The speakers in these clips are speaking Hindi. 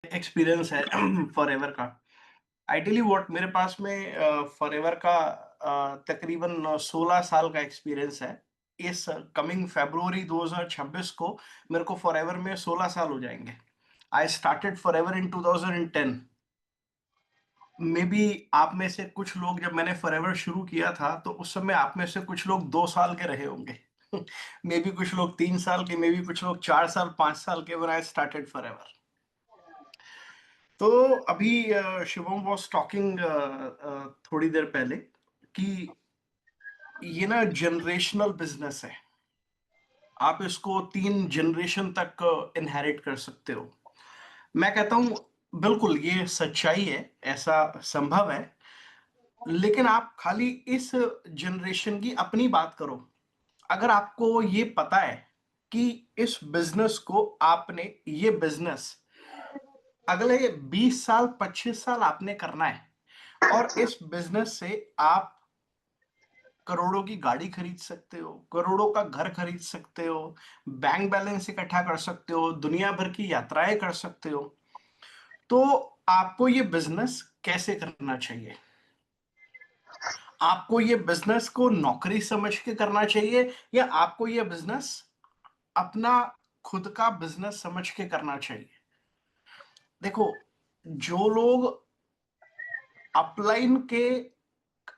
एक्सपीरियंस है फॉरएवर का। आई टेल यू व्हाट, मेरे पास में फॉरएवर का तकरीबन 16 साल का एक्सपीरियंस है। इस कमिंग फरवरी 2026 को मेरे को फॉरएवर में 16 साल हो जाएंगे। I started forever in 2010। May be आप में से कुछ लोग, जब मैंने फॉरएवर शुरू किया था तो उस समय आप में से कुछ लोग 2 साल के रहे होंगे। मे बी कुछ लोग 3 साल के, मे बी कुछ लोग 4 साल 5 साल के, व्हेन आई स्टार्टेड फॉरएवर। तो अभी शिवम वॉज टॉकिंग थोड़ी देर पहले कि ये ना जनरेशनल बिजनेस है। आप इसको 3 जनरेशन तक इनहेरिट कर सकते हो। मैं कहता हूं बिल्कुल ये सच्चाई है, ऐसा संभव है। लेकिन आप खाली इस जनरेशन की अपनी बात करो। अगर आपको ये पता है कि इस बिजनेस को आपने, ये बिजनेस अगले 20 साल 25 साल आपने करना है, और इस बिजनेस से आप करोड़ों की गाड़ी खरीद सकते हो, करोड़ों का घर खरीद सकते हो, बैंक बैलेंस इकट्ठा कर सकते हो, दुनिया भर की यात्राएं कर सकते हो। तो आपको ये बिजनेस कैसे करना चाहिए? आपको ये बिजनेस को नौकरी समझ के करना चाहिए, या आपको ये बिजनेस अपना खुद का बिजनेस समझ के करना चाहिए? देखो, जो लोग अपलाइन के,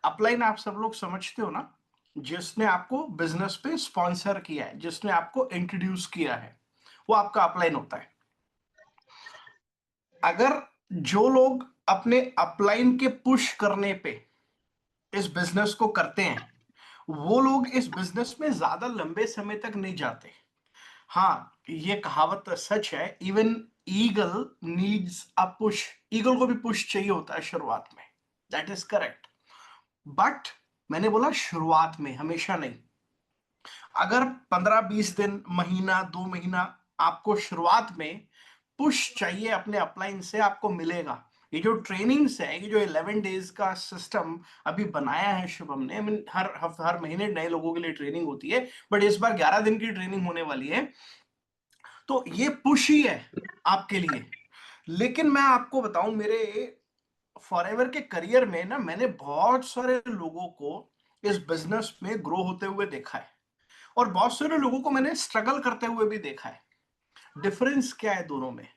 अपलाइन आप सब लोग समझते हो ना, जिसने आपको बिजनेस पे स्पॉन्सर किया है, जिसने आपको इंट्रोड्यूस किया है, वो आपका अपलाइन होता है। अगर जो लोग अपने अपलाइन के पुश करने पे इस बिजनेस को करते हैं, वो लोग इस बिजनेस में ज्यादा लंबे समय तक नहीं जाते। हाँ, ये कहावत सच है, even eagle needs a push. Eagle को भी पुश चाहिए होता है शुरुआत में। That is correct. बट मैंने बोला शुरुआत में, हमेशा नहीं। अगर 15-20 दिन, महीना 2 महीना आपको शुरुआत में पुश चाहिए अपने अपलाइन से, आपको मिलेगा। ये जो ट्रेनिंग्स है, ये जो 11 डेज का सिस्टम अभी बनाया है शुभम ने, I mean, हर महीने नए लोगों के लिए ट्रेनिंग होती है, बट इस बार 11 दिन की ट्रेनिंग होने वाली है। तो ये पुश ही है आपके लिए। लेकिन मैं आपको बताऊं, मेरे फॉरएवर के करियर में ना, मैंने बहुत सारे लोगों को इस बिजनेस में ग्रो होते हुए देखा है, और बहुत सारे लोगों को मैंने स्ट्रगल करते हुए भी देखा है। डिफरेंस क्या है दोनों में?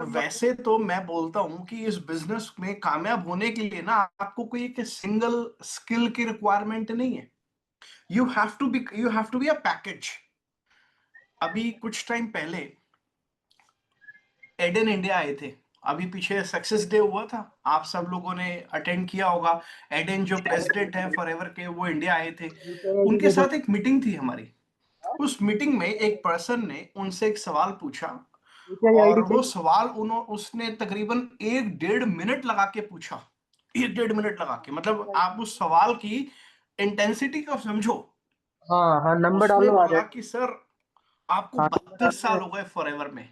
वैसे तो मैं बोलता हूं कि इस बिजनेस में कामयाब होने के लिए ना, आपको कोई एक सिंगल स्किल की रिक्वायरमेंट नहीं है। You have to be a package. अभी कुछ टाइम पहले एडन इंडिया आए थे। अभी पीछे सक्सेस डे हुआ था, आप सब लोगों ने अटेंड किया होगा। एडन जो प्रेसिडेंट हैं फॉरएवर के, वो इंडिया आए थे। उनके साथ एक मीटिंग थी हमारी। उस मीटिंग में एक पर्सन ने उनसे एक सवाल पूछा, और आईडी वो चाहिए। सवाल उसने तकरीबन 1-1.5 मिनट लगा के पूछा। 1-1.5 मिनट लगा के, मतलब आप उस सवाल की इंटेंसिटी को समझो। हाँ हाँ, नंबर डाल उसने लो, आ बोला जाएगा। कि सर, आपको हाँ, नंबर 32 साल डालते हो गए फॉरएवर में।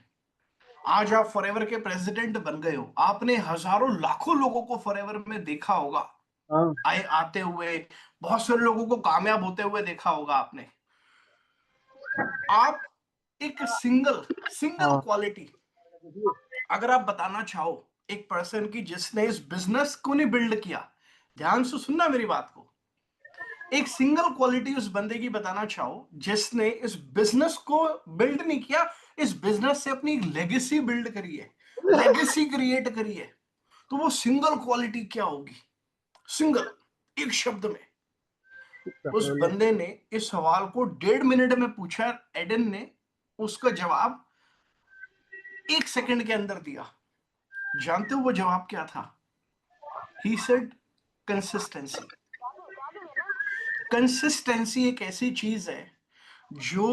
आज आप फॉरएवर के प्रेसिडेंट बन गए हो। आपने हजारों लाखों लोगों को फॉरएवर में देखा होगा, हाँ आए आते हुए। बहुत सारे लोगों को कामयाब होते हुए देखा होगा आपने। आप एक सिंगल सिंगल हाँ। क्वालिटी अगर आप बताना चाहो एक पर्सन की जिसने इस बिजनेस को नहीं बिल्ड किया, ध्यान से सुनना मेरी बात को। एक सिंगल क्वालिटी उस बंदे की बताना चाहो जिसने इस बिजनेस को बिल्ड नहीं किया, इस बिजनेस से अपनी लेगेसी बिल्ड करी है, लेगेसी क्रिएट करी है, तो वो सिंगल क्वालिटी क्या होगी? सिंगल, एक शब्द में। उस बंदे ने इस सवाल को 1.5 मिनट में पूछा, एडन ने उसका जवाब 1 सेकंड के अंदर दिया। जानते हो वो जवाब क्या था? He said consistency. कंसिस्टेंसी एक ऐसी चीज है जो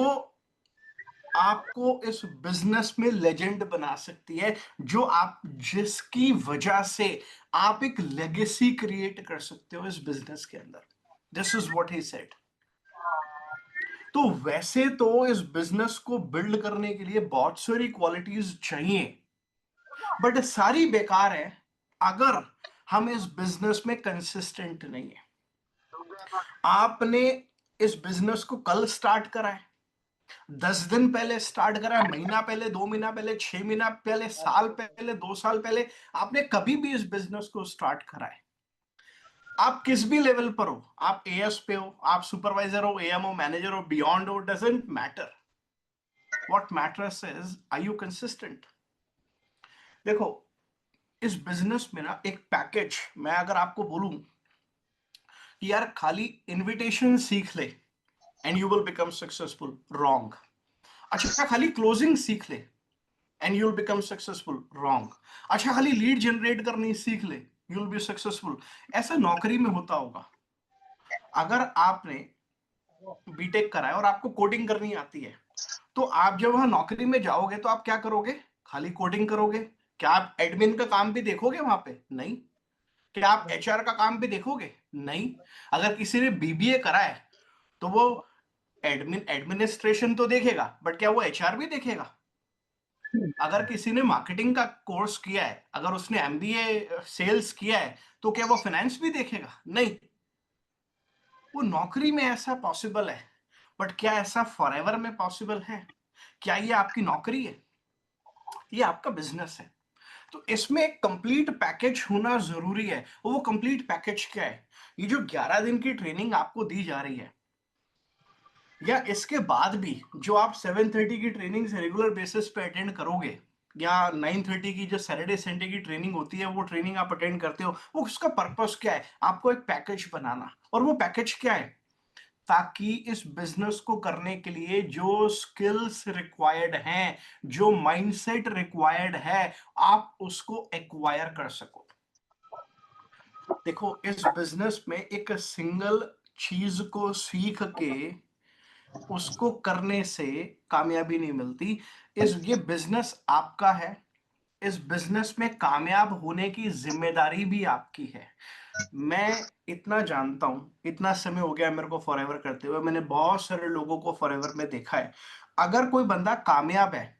आपको इस बिजनेस में लेजेंड बना सकती है, जो आप, जिसकी वजह से आप एक लेगेसी क्रिएट कर सकते हो इस बिजनेस के अंदर। This is what he said. तो वैसे तो इस बिजनेस को बिल्ड करने के लिए बहुत सारी क्वालिटीज चाहिए, बट सारी बेकार है अगर हम इस बिजनेस में कंसिस्टेंट नहीं है। आपने इस बिजनेस को कल स्टार्ट करा है, 10 दिन पहले स्टार्ट करा है, महीना पहले, 2 महीना पहले, 6 महीना पहले, साल पहले, 2 साल पहले, आपने कभी भी इस बिजनेस को स्टार्ट करा है, आप किस भी लेवल पर हो, आप एएस पे हो, आप सुपरवाइजर हो, एएम हो, मैनेजर हो, बियॉन्ड हो, doesn't matter. What matters is are you consistent. देखो, इस बिजनेस में ना एक पैकेज, मैं अगर आपको बोलूं कि यार खाली इनविटेशन सीख ले and you will become successful, wrong. अच्छा, खाली क्लोजिंग सीख ले and you will become successful, wrong. अच्छा, खाली लीड जनरेट करनी सीख ले, यू विल बी सक्सेसफुल, ऐसा नौकरी में होता होगा। अगर आपने बीटेक करा है और आपको कोडिंग करनी आती है, तो आप जब वहां नौकरी में जाओगे तो आप क्या करोगे? खाली कोडिंग करोगे? क्या आप एडमिन का काम भी देखोगे वहां पे? नहीं। क्या आप एचआर का काम भी देखोगे? नहीं। अगर किसी ने बीबीए करा है तो वो एडमिनिस्ट्रेशन तो देखेगा, बट क्या वो एचआर भी देखेगा? अगर किसी ने मार्केटिंग का कोर्स किया है, अगर उसने एमबीए सेल्स किया है, तो क्या वो फाइनेंस भी देखेगा? नहीं। वो नौकरी में ऐसा पॉसिबल है, बट क्या ऐसा फॉरएवर में पॉसिबल है? क्या ये आपकी नौकरी है? ये आपका बिजनेस है। तो इसमें एक कंप्लीट पैकेज होना जरूरी है। वो कंप्लीट पैकेज क्या है? ये जो 11 दिन की ट्रेनिंग आपको दी जा रही है, या इसके बाद भी जो आप 7:30 की ट्रेनिंग रेगुलर बेसिस पे अटेंड करोगे, या 9:30 की जो सैटरडे संडे की ट्रेनिंग होती है वो ट्रेनिंग आप अटेंड करते हो, वो उसका पर्पस क्या है? आपको एक पैकेज बनाना। और वो पैकेज क्या है? ताकि इस बिजनेस को करने के लिए जो स्किल्स रिक्वायर्ड हैं, जो माइंडसेट रिक्वायर्ड है, आप उसको एक्वायर कर सको। देखो, इस बिजनेस में एक सिंगल चीज को सीख के उसको करने से कामयाबी नहीं मिलती। ये बिजनेस आपका है। इस बिजनेस में कामयाब होने की जिम्मेदारी भी आपकी है। मैं इतना जानता हूं, इतना समय हो गया मेरे को फॉरएवर करते हुए, मैंने बहुत सारे लोगों को फॉरएवर में देखा है। अगर कोई बंदा कामयाब है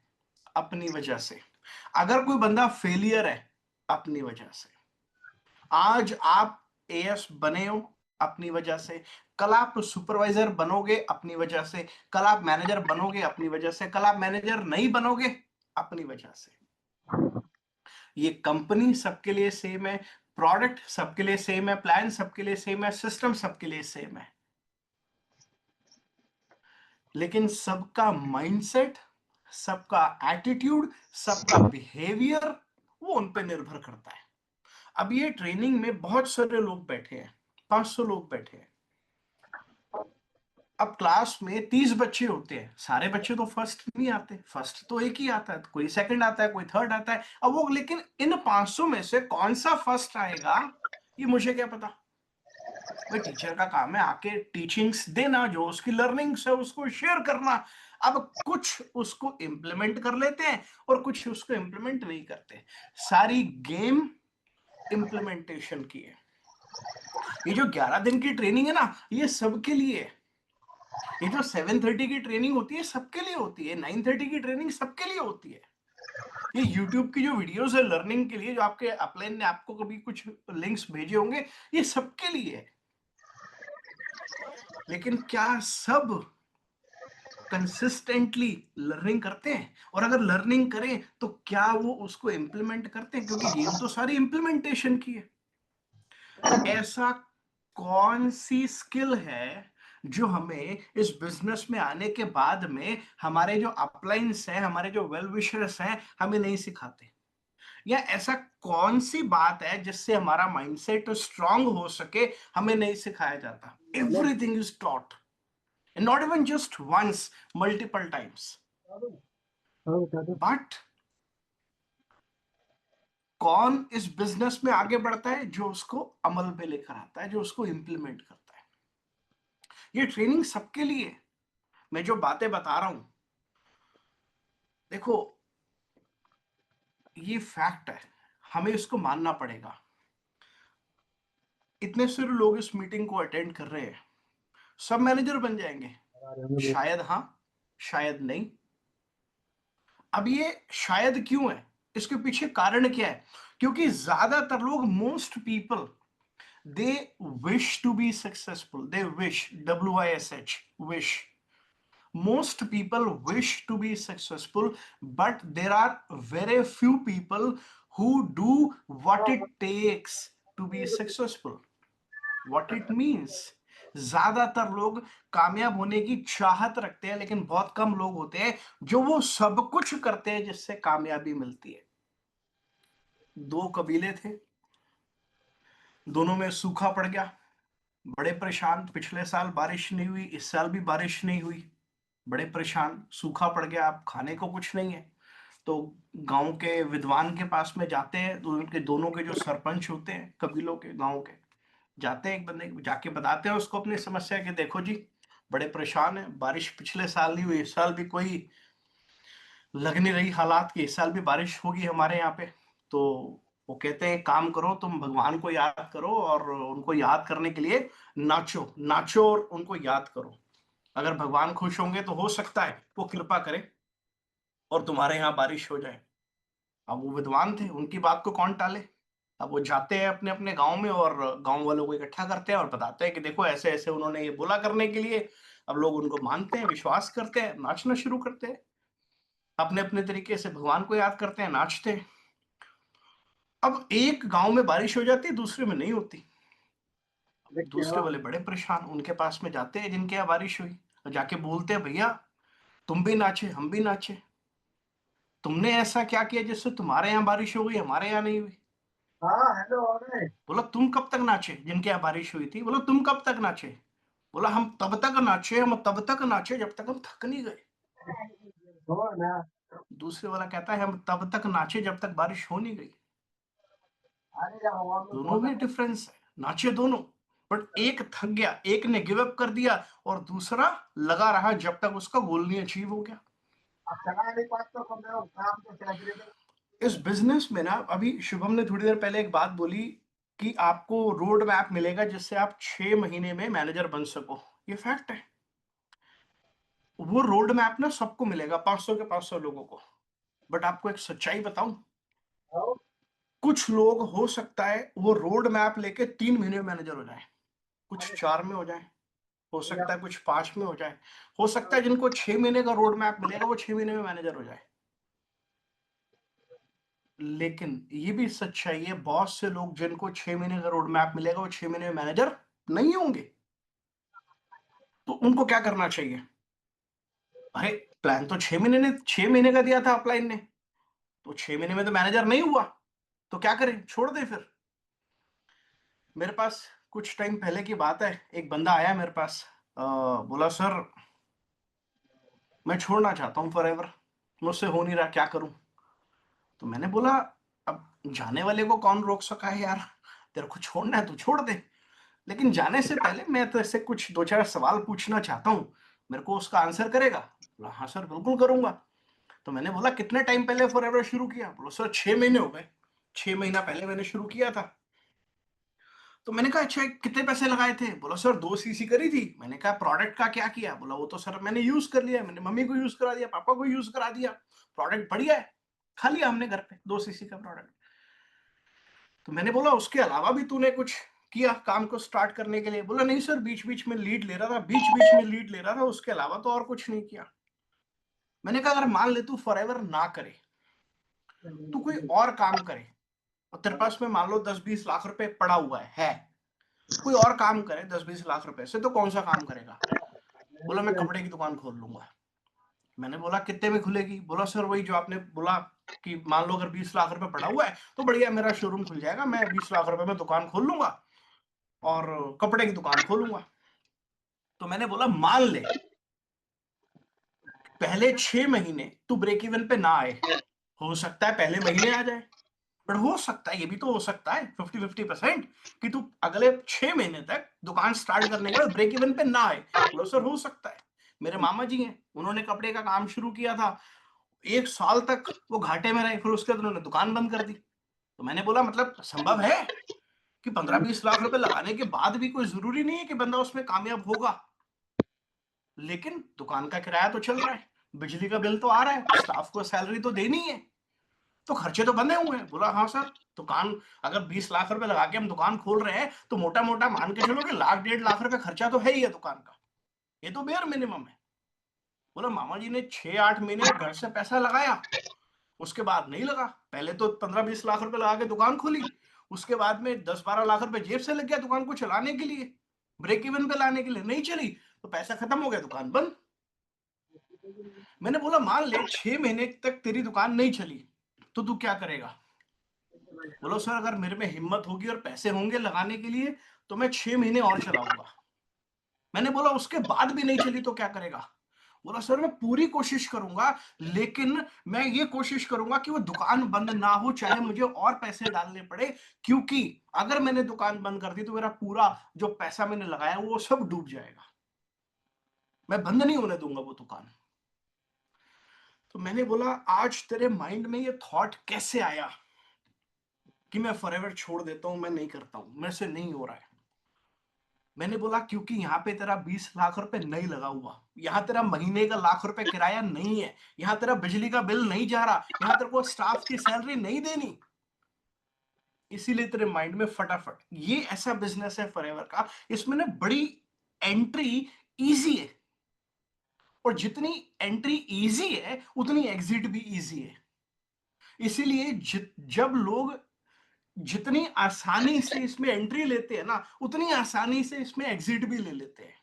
अपनी वजह से, अगर कोई बंदा फेलियर है अपनी वजह से, आज आप एएस बने हो अपनी वजह से, कल आप सुपरवाइजर बनोगे अपनी वजह से, कल आप मैनेजर बनोगे अपनी वजह से, कल आप मैनेजर नहीं बनोगे अपनी वजह से। ये कंपनी सबके लिए सेम है, प्रोडक्ट सबके लिए सेम है, प्लान सबके लिए सेम है, सिस्टम सबके लिए सेम है, लेकिन सबका माइंडसेट, सबका एटीट्यूड, सबका बिहेवियर, वो उन पे निर्भर करता है। अब ये ट्रेनिंग में बहुत सारे लोग बैठे हैं, 500 लोग बैठे हैं। अब क्लास में 30 बच्चे होते हैं, सारे बच्चे तो फर्स्ट नहीं आते, फर्स्ट तो एक ही आता है, कोई सेकंड आता है, कोई थर्ड आता है। अब वो, लेकिन इन 500 में से कौन सा फर्स्ट आएगा ये मुझे क्या पता? भाई टीचर का काम है आके टीचिंग्स देना, जो उसकी लर्निंग्स है उसको शेयर करना। अब कुछ उसको इम्प्लीमेंट कर लेते हैं और कुछ उसको इम्प्लीमेंट नहीं करते। सारी गेम इम्प्लीमेंटेशन की है। ये जो 11 दिन की ट्रेनिंग है ना, ये सबके लिए है। ये जो 7:30 की ट्रेनिंग होती है सबके लिए होती है, 9:30 की ट्रेनिंग सबके लिए होती है। ये यूट्यूब की जो वीडियोस है लर्निंग के लिए, जो आपके अपलाइन ने आपको कभी कुछ लिंक्स भेजे होंगे, ये सबके लिए है। लेकिन क्या सब कंसिस्टेंटली लर्निंग करते हैं? और अगर लर्निंग करें तो क्या वो उसको इंप्लीमेंट करते हैं? क्योंकि गेम तो सारी इंप्लीमेंटेशन की है। ऐसा कौन सी स्किल है जो हमें इस बिजनेस में आने के बाद में हमारे जो अपलाइंस हैं, हमारे जो वेल विशर्स हैं, हमें नहीं सिखाते? या ऐसा कौन सी बात है जिससे हमारा माइंडसेट स्ट्रांग हो सके, हमें नहीं सिखाया जाता? Everything is taught, not even just once, multiple times. हाँ बता दो। बट कौन इस बिजनेस में आगे बढ़ता है? जो उसको अमल में लेकर आता है, जो उसको इंप्लीमेंट करता है। ये ट्रेनिंग सबके लिए है। मैं जो बातें बता रहा हूं, देखो, ये फैक्ट है, हमें इसको मानना पड़ेगा। इतने सारे लोग इस मीटिंग को अटेंड कर रहे हैं, सब मैनेजर बन जाएंगे? शायद हाँ, शायद नहीं। अब ये शायद क्यों है? इसके पीछे कारण क्या है? क्योंकि ज्यादातर लोग, most people, they wish to be successful, they wish, WISH, wish, most people wish to be successful, but there are very few people who do what it takes to be successful. What it means, ज्यादातर लोग कामयाब होने की चाहत रखते हैं, लेकिन बहुत कम लोग होते हैं जो वो सब कुछ करते हैं जिससे कामयाबी मिलती है। दो कबीले थे, दोनों में सूखा पड़ गया, बड़े परेशान। पिछले साल बारिश नहीं हुई, इस साल भी बारिश नहीं हुई, बड़े परेशान, सूखा पड़ गया, अब खाने को कुछ नहीं है। तो गांव के विद्वान के पास में जाते हैं, तो उनके दोनों के जो सरपंच होते हैं कबीलों के, गांव के, जाते हैं एक बंदे जाके बताते हैं उसको अपनी समस्या कि देखो जी, बड़े परेशान है, बारिश पिछले साल नहीं हुई, इस साल भी कोई लग नहीं रही हालात की इस साल भी बारिश होगी हमारे यहाँ पे। तो वो कहते हैं काम करो, तुम भगवान को याद करो और उनको याद करने के लिए नाचो नाचो और उनको याद करो। अगर भगवान खुश होंगे तो हो सकता है वो कृपा करे और तुम्हारे यहाँ बारिश हो जाए। अब वो विद्वान थे, उनकी बात को कौन टाले। अब वो जाते हैं अपने अपने गांव में और गांव वालों को इकट्ठा करते हैं और बताते हैं कि देखो ऐसे ऐसे उन्होंने ये बोला करने के लिए। अब लोग उनको मानते हैं, विश्वास करते हैं, नाचना शुरू करते हैं, अपने अपने तरीके से भगवान को याद करते हैं, नाचते हैं। अब एक गांव में बारिश हो जाती है, दूसरे में नहीं होती। दूसरे वाले बड़े परेशान, उनके पास में जाते हैं जिनके यहाँ बारिश हुई, और जाके बोलते हैं भैया तुम भी नाचे हम भी नाचे, तुमने ऐसा क्या किया जिससे तुम्हारे यहाँ बारिश हो गई हमारे यहाँ नहीं हुई। हाँ हेलो अरे बोला तुम कब तक नाचे, जिनके यहाँ बारिश हुई थी, बोला तुम कब तक नाचे। बोला हम तब तक नाचे, हम तब तक नाचे जब तक हम थक नहीं गए। हो ना दूसरे वाला कहता है हम तब तक नाचे जब तक बारिश हो नहीं गई। अरे जब हवा में दोनों बोला में डिफरेंस है, नाचे दोनों, बट एक थक गया, एक ने गिव अप कर दिया और दूसरा लगा रहा जब तक उसका गोल नहीं अचीव हो गया। अब चला नहीं पास तो कम से कम काम तो सेलिब्रेट इस बिजनेस में ना, अभी शुभम ने थोड़ी देर पहले एक बात बोली कि आपको रोड मैप मिलेगा जिससे आप 6 महीने में मैनेजर बन सको। ये फैक्ट है। वो रोड मैप ना सबको मिलेगा, 500 के 500 लोगों को। बट आपको एक सच्चाई बताऊं, आओ कुछ लोग हो सकता है वो रोड मैप लेके 3 महीने में मैनेजर हो जाए, कुछ अरे 4 में हो जाए, हो या सकता है कुछ 5 में हो जाए, हो सकता है जिनको 6 महीने का रोड मैप मिलेगा वो 6 महीने में मैनेजर हो जाए। लेकिन ये भी सच्चाई है, बहुत से लोग जिनको 6 महीने का रोड मैप मिलेगा वो 6 महीने में मैनेजर नहीं होंगे। तो उनको क्या करना चाहिए। अरे प्लान तो 6 महीने का दिया था अपलाइन ने, तो 6 महीने में तो मैनेजर नहीं हुआ, तो क्या करें, छोड़ दे फिर। मेरे पास कुछ टाइम पहले की बात है, एक बंदा आया मेरे पास, बोला सर मैं छोड़ना चाहता हूँ फॉर एवर, मुझसे हो नहीं रहा, क्या करूं। तो मैंने बोला अब जाने वाले को कौन रोक सका है यार, तेरे को छोड़ना है तो छोड़ दे, लेकिन जाने से पहले मैं तो ऐसे कुछ दो चार सवाल पूछना चाहता हूँ, मेरे को उसका आंसर करेगा। बोला हाँ सर बिल्कुल करूंगा। तो मैंने बोला कितने टाइम पहले फॉर एवर शुरू किया। बोलो सर 6 महीने हो गए, 6 महीना पहले मैंने शुरू किया था। तो मैंने कहा अच्छा कितने पैसे लगाए थे। बोला सर 2 सीसी करी थी। मैंने कहा प्रोडक्ट का क्या किया। बोला वो तो सर मैंने यूज कर लिया, मैंने मम्मी को यूज करा दिया, पापा को यूज करा दिया, प्रोडक्ट बढ़िया है, खा लिया हमने घर पे 2 सीसी का प्रोडक्ट। तो मैंने बोला उसके अलावा भी तूने कुछ किया काम को स्टार्ट करने के लिए। बोला नहीं सर बीच बीच में लीड ले रहा था, बीच बीच में लीड ले रहा था, उसके अलावा तो और कुछ नहीं किया। मैंने कहा अगर मान ले तू फॉरएवर ना करे, तू कोई और काम करे, और तेरे पास में मान लो 10-20 लाख रुपए पड़ा हुआ है, कोई और काम करे 10-20 लाख रुपए से, तो कौन सा काम करेगा। बोला मैं कपड़े की दुकान खोल लूंगा। मैंने बोला कितने में खुलेगी। बोला सर वही जो आपने बोला कि मान लो अगर 20 लाख रुपए पड़ा हुआ है तो बढ़िया मेरा शोरूम खुल जाएगा, मैं 20 लाख रुपए में दुकान खोल लूंगा और कपड़े की दुकान खोलूंगा। तो मैंने बोला मान ले पहले 6 महीने तू ब्रेक इवन पे ना आए, हो सकता है पहले महीने आ जाए, पर हो सकता है, ये भी तो हो सकता है 50-50% कि तू अगले 6 महीने तक दुकान स्टार्ट करने के बाद ब्रेक इवन पे ना आए। बोलो सर हो सकता है। मेरे मामा जी हैं, उन्होंने कपड़े का काम शुरू किया था, 1 साल तक वो घाटे में रहे, फिर उसके बाद उन्होंने दुकान बंद कर दी। तो मैंने बोला मतलब संभव है कि 15-20 लाख रुपए लगाने के बाद भी कोई जरूरी नहीं है कि बंदा उसमें कामयाब होगा, लेकिन दुकान का किराया तो चल रहा है, बिजली का बिल तो आ रहा है, स्टाफ को सैलरी तो देनी है, तो खर्चे तो बंधे हुए हैं। बोला हाँ सर, दुकान अगर 20 लाख रुपए लगा के हम दुकान खोल रहे हैं तो मोटा मोटा मान के चलो कि 1.5 लाख 1.5 लाख रुपए खर्चा तो है ही है दुकान का, ये तो बेयर मिनिमम है। बोला मामा जी ने 6-8 महीने घर से पैसा लगाया, उसके बाद नहीं लगा। पहले तो 15-20 लाख रुपए लगा के दुकान खोली, उसके बाद में 10-12 लाख रुपए जेब से लग गया दुकान को चलाने के लिए, ब्रेक इवन पे लाने के लिए, नहीं चली तो पैसा खत्म हो गया, दुकान बंद। मैंने बोला मान ले 6 महीने तक तेरी दुकान नहीं चली तो तू क्या करेगा? बोलो सर अगर मेरे में हिम्मत होगी और पैसे होंगे लगाने के लिए तो मैं 6 महीने और चलाऊंगा। मैंने बोला उसके बाद भी नहीं चली तो क्या करेगा? बोला सर मैं पूरी कोशिश करूंगा, लेकिन मैं ये कोशिश करूंगा कि वो दुकान बंद ना हो, चाहे मुझे और पैसे डालने पड़े, क्योंकि अगर मैंने दुकान बंद कर दी तो मेरा पूरा जो पैसा मैंने लगाया वो सब डूब जाएगा, मैं बंद नहीं होने दूंगा वो दुकान। तो मैंने बोला आज तेरे माइंड में ये थॉट कैसे आया कि मैं फॉरएवर छोड़ देता हूं, मैं नहीं करता हूं, मेरे से नहीं हो रहा है? मैंने बोला क्योंकि यहाँ पे तेरा 20 लाख रुपए नहीं लगा हुआ, यहाँ तेरा महीने का लाख रुपए किराया नहीं है, यहाँ तेरा बिजली का बिल नहीं जा रहा, यहाँ तेरे को स्टाफ की सैलरी नहीं देनी, इसीलिए तेरे माइंड में फटाफट ये ऐसा बिजनेस है फॉरएवर का, इसमें ना बड़ी एंट्री इजी है, और जितनी एंट्री इजी है उतनी एग्जिट भी इजी है। इसीलिए जब लोग जितनी आसानी से इसमें एंट्री लेते हैं ना, उतनी आसानी से इसमें एग्जिट भी ले लेते हैं।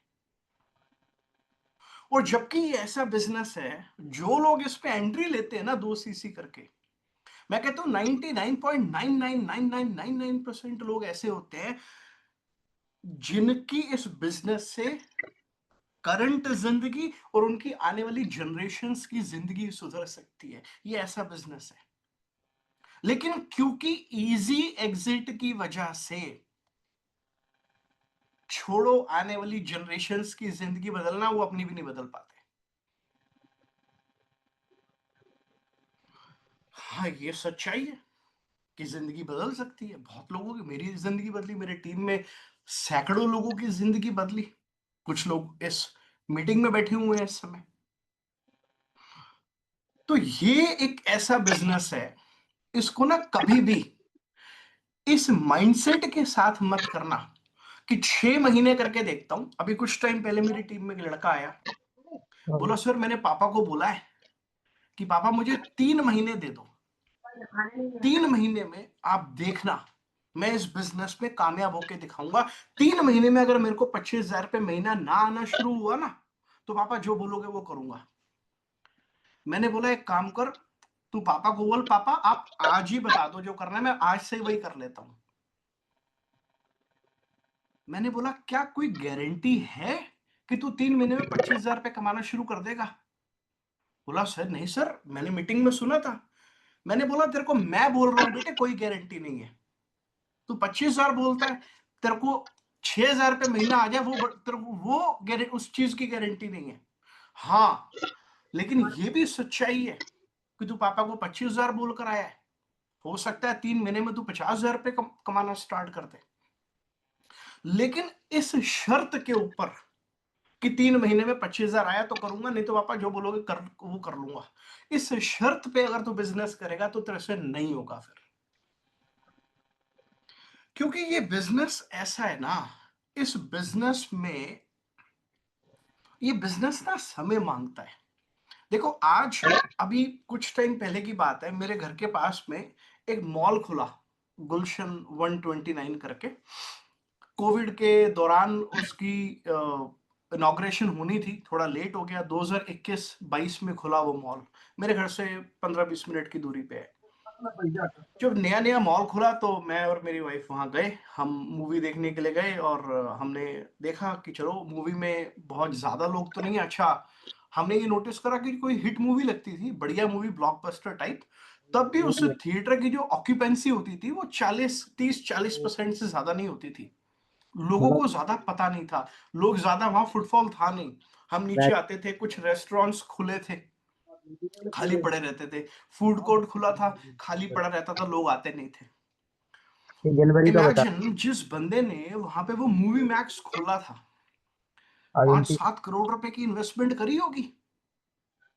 और जबकि ये ऐसा बिजनेस है, जो लोग इस पे एंट्री लेते हैं ना 2 सीसी करके, मैं कहता हूं 99.999999% लोग ऐसे होते हैं जिनकी इस बिजनेस से करंट जिंदगी और उनकी आने वाली जनरेशन्स की जिंदगी सुधर सकती है। ये ऐसा बिजनेस है, लेकिन क्योंकि इजी एग्जिट की वजह से छोड़ो आने वाली जनरेशन्स की जिंदगी बदलना, वो अपनी भी नहीं बदल पाते। हाँ ये सच्चाई है कि जिंदगी बदल सकती है बहुत लोगों की। मेरी जिंदगी बदली, मेरे टीम में सैकड़ों लोगों की जिंदगी बदली, कुछ लोग इस मीटिंग में बैठे हुए हैं इस समय। तो ये एक ऐसा बिजनेस है, इसको ना कभी भी इस माइंडसेट के साथ मत करना कि 6 महीने करके देखता हूं। अभी कुछ टाइम पहले मेरी टीम में एक लड़का आया, बोला सर मैंने पापा को बोला है कि पापा मुझे 3 महीने दे दो, 3 महीने में आप देखना मैं इस बिजनेस में कामयाब होके दिखाऊंगा। 3 महीने में अगर मेरे को 25,000 रुपये महीना ना आना शुरू हुआ ना, तो पापा जो बोलोगे वो करूंगा। मैंने बोला एक काम कर, तू पापा को बोल पापा आप आज ही बता दो जो करना है, मैं आज से ही वही कर लेता हूं। मैंने बोला क्या कोई गारंटी है कि तू 3 महीने में 25,000 रुपये कमाना शुरू कर देगा? बोला सर नहीं सर, मैंने मीटिंग में सुना था। मैंने बोला तेरे को मैं बोल रहा हूं बेटे कोई गारंटी नहीं है, तू 25,000 बोलता है, तेरे को 6,000 रुपये महीना आ जाए वो तेरे को वो उस चीज की गारंटी नहीं है। हाँ लेकिन ये भी सच्चाई है कि तू पापा को 25,000 बोलकर आया है, हो सकता है 3 महीने में तू 50,000 रुपये कमाना स्टार्ट कर दे, लेकिन इस शर्त के ऊपर कि 3 महीने में 25,000 आया तो करूंगा, नहीं तो पापा जो बोलोगे कर वो कर लूंगा। इस शर्त पे अगर तू बिजनेस करेगा तो तेरे से नहीं होगा फिर, क्योंकि ये बिजनेस ऐसा है ना, इस बिजनेस में ये बिजनेस ना समय मांगता है। देखो आज अभी कुछ टाइम पहले की बात है, मेरे घर के पास में एक मॉल खुला, गुलशन 129 करके। कोविड के दौरान उसकी इनॉग्रेशन होनी थी, थोड़ा लेट हो गया, 2021-22 में खुला वो मॉल, मेरे घर से 15-20 मिनट की दूरी पे है। जब नया नया मॉल खुला तो मैं और मेरी वाइफ वहां गए, हम मूवी देखने के लिए गए, और हमने देखा कि चलो मूवी में बहुत ज्यादा लोग तो नहीं है। अच्छा हमने ये नोटिस करा कि कोई हिट मूवी लगती थी, बढ़िया मूवी, ब्लॉकबस्टर टाइप, तब भी उस थिएटर की जो ऑक्यूपेंसी होती थी वो 40-30-40% से ज्यादा नहीं होती थी। लोगों को ज्यादा पता नहीं था, लोग ज्यादा वहां फुटफॉल था नहीं। हम नीचे आते थे, कुछ रेस्टोरेंट्स खुले थे, खाली पड़े रहते थे, फूड कोर्ट खुला था, खाली पड़ा रहता था, लोग आते नहीं थे। जनवरी का बता। इमेजिन जिस बंदे ने वहां पे वो मूवी मैक्स खोला था, पांच आईएनटी। सात करोड़ रुपए की इन्वेस्टमेंट करी होगी,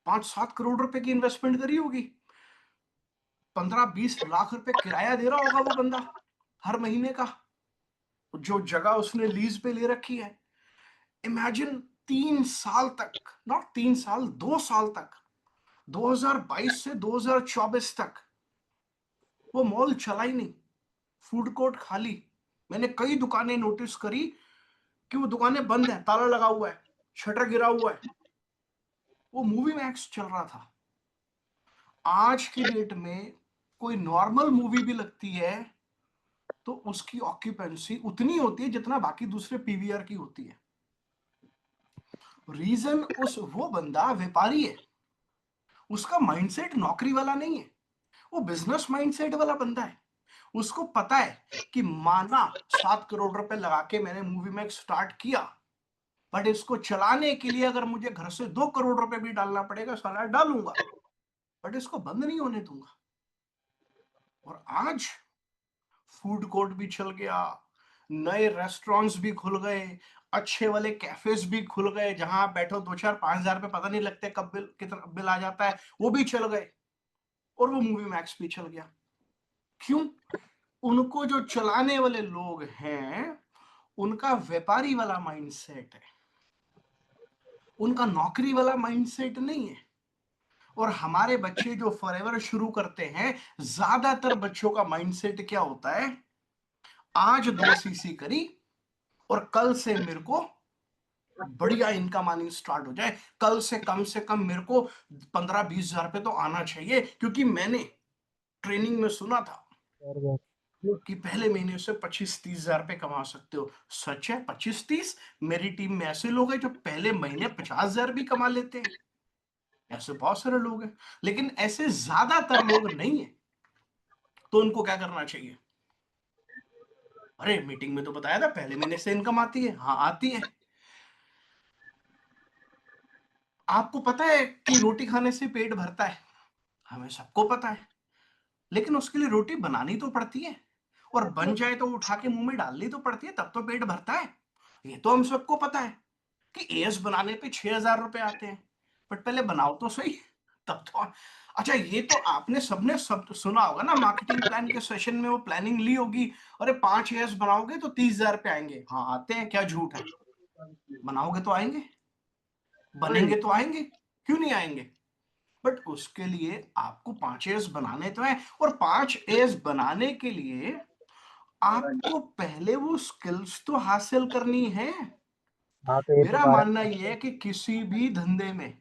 5-7 करोड़ रुपए की इन्वेस्टमेंट करी होगी, 15-20 लाख रुपए किराया दे रहा होगा वो बंदा हर महीने का, जो जगह उसने लीज पे ले रखी है। इमेजिन 3 साल तक, नॉट 3 साल, 2 साल तक, 2022 से 2024 तक वो मॉल चला ही नहीं, फूड कोर्ट खाली। मैंने कई दुकानें नोटिस करी कि वो दुकानें बंद है, ताला लगा हुआ है, शटर गिरा हुआ है। वो मूवी मैक्स चल रहा था। आज की डेट में कोई नॉर्मल मूवी भी लगती है तो उसकी ऑक्यूपेंसी उतनी होती है जितना बाकी दूसरे पीवीआर की होती है। रीजन वो बंदा व्यापारी है, उसका माइंडसेट नौकरी वाला नहीं है, वो बिजनेस माइंडसेट वाला बंदा है। उसको पता है कि माना 7 करोड़ रुपए लगा के मैंने मूवी मैक्स स्टार्ट किया, बट इसको चलाने के लिए अगर मुझे घर से 2 करोड़ रुपए भी डालना पड़ेगा, साला डालूंगा, बट इसको बंद नहीं होने दूंगा। और आज फूड कोर्ट भी चल गया, नए रेस्टोरेंट्स भी खुल गए, अच्छे वाले कैफेज भी खुल गए, जहां आप बैठो 2-4-5 हजार रुपए पता नहीं लगते कब कितना बिल आ जाता है, वो भी चल गए। और वो मूवी मैक्स भी चल गया। क्यों? उनको जो चलाने वाले लोग हैं उनका व्यापारी वाला माइंडसेट है, उनका नौकरी वाला माइंडसेट नहीं है। और हमारे बच्चे जो फॉरएवर शुरू करते हैं, ज्यादातर बच्चों का माइंडसेट क्या होता है, आज 2 सीसी करी और कल से मेरे को बढ़िया इनकम आनी स्टार्ट हो जाए, कल से कम मेरे को 15-20 हजार रुपए तो आना चाहिए, क्योंकि मैंने ट्रेनिंग में सुना था कि पहले महीने से 25-30 हजार रुपए कमा सकते हो। सच है, 25-30? मेरी टीम में ऐसे लोग हैं जो पहले महीने 50 हजार भी कमा लेते हैं, ऐसे बहुत सारे लोग हैं, लेकिन ऐसे ज्यादातर लोग नहीं है। तो उनको क्या करना चाहिए? अरे मीटिंग में तो बताया था पहले महीने से इनकम आती है। हाँ आती है। आपको पता है कि रोटी खाने से पेट भरता है, हमें सबको पता है, लेकिन उसके लिए रोटी बनानी तो पड़ती है, और बन जाए तो उठा के मुंह में डालनी तो पड़ती है, तब तो पेट भरता है। ये तो हम सबको पता है कि एएस बनाने पे 6 हजार रुपए आते हैं, बट पहले बनाओ तो सही, तब तो। अच्छा, ये तो आपने सबने सब सुना होगा ना, मार्केटिंग प्लान के सेशन में वो प्लानिंग ली होगी, अरे 5 एएस बनाओगे तो 30 हजार रुपए आएंगे। हाँ आते हैं, क्या झूठ है? बनाओगे तो आएंगे, बनेंगे तो आएंगे, क्यों नहीं आएंगे? बट उसके लिए आपको 5 एएस बनाने तो है, और 5 एएस बनाने के लिए आपको पहले वो स्किल्स तो हासिल करनी है। हाँ तो ये तो मेरा बात मानना यह है कि किसी भी धंधे में,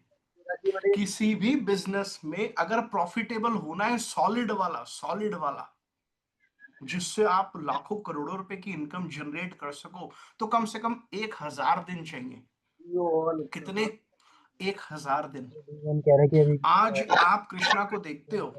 किसी भी बिजनेस में अगर प्रॉफिटेबल होना है, सॉलिड वाला जिससे आप लाखों करोड़ों रुपए की इनकम जनरेट कर सको, तो कम से कम 1000 दिन चाहिए। कितने? 1000 दिन। हम कह रहे हैं कि अभी आज आप कृष्णा को देखते हो,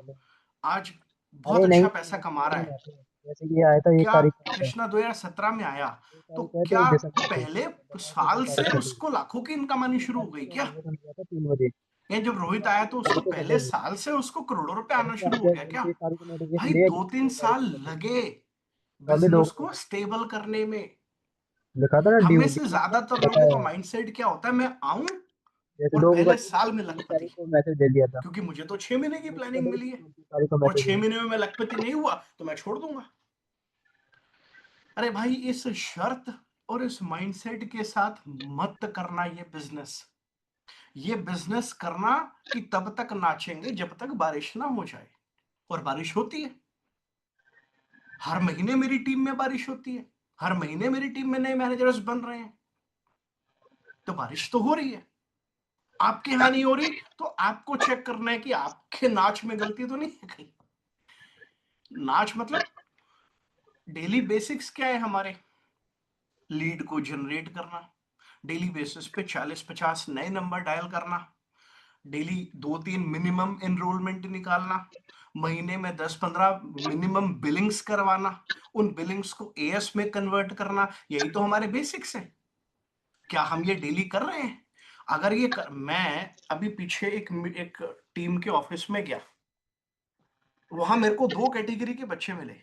आज बहुत अरे नहीं, अच्छा पैसा कमा रहा है। जैसे कि ये आया था 1 क्या तारीख को आया था, कृष्णा 2017 में आया 1 तो तारीख को आया था, क्या 1 दिसंबर को, पहले दिसंबर की 2 साल से तारीख को थी। उसको लाखों की इनकम आनी 1 शुरू हो तारीख गई को क्या? ट्रांजेक्शन किया था 3 बजे, ये जब रोहित आया तो उसको पहले साल से उसको करोड़ों रुपए आना शुरू हो गया क्या? 29 तारीख को नोटिफिकेशन भाई दिया, 2-3 1 तारीख साल को लगे तो अभी 2 बिजनेस को स्टेबल करने में। लिखा था ना हम में ड्यू से ज्यादातर लोगों का बताया, माइंडसेट क्या होता है, मैं आऊं जैसे और लोगों का पहले साल में 19 लखपति, तारीख को मैसेज दे दिया था, क्योंकि मुझे तो 6 महीने की प्लानिंग मिली है, 29 तारीख को और मैसेज 6 दिया। महीने में मैं लखपति नहीं हुआ तो मैं छोड़ दूंगा। अरे भाई, इस शर्त और इस माइंडसेट के साथ मत करना ये बिजनेस। ये बिजनेस करना कि तब तक नाचेंगे जब तक बारिश ना हो जाए, और बारिश होती है। हर महीने मेरी टीम में बारिश होती है, हर महीने मेरी टीम में नए मैनेजर्स बन रहे हैं, तो बारिश तो हो रही है। आपके यहां नहीं हो रही तो आपको चेक करना है कि आपके नाच में गलती तो नहीं है कहीं। नाच मतलब डेली बेसिक्स क्या है हमारे? लीड को जनरेट करना, डेली बेसिस पे 40-50 नए नंबर डायल करना, डेली 2-3 मिनिमम एनरोलमेंट निकालना, महीने में 10-15 मिनिमम बिलिंग्स करवाना, उन बिलिंग्स को एएस में कन्वर्ट करना, यही तो हमारे बेसिक्स है। क्या हम ये डेली कर रहे हैं? अगर मैं अभी पीछे एक टीम के ऑफिस में गया, वहां मेरे को 2 कैटेगरी के बच्चे मिले।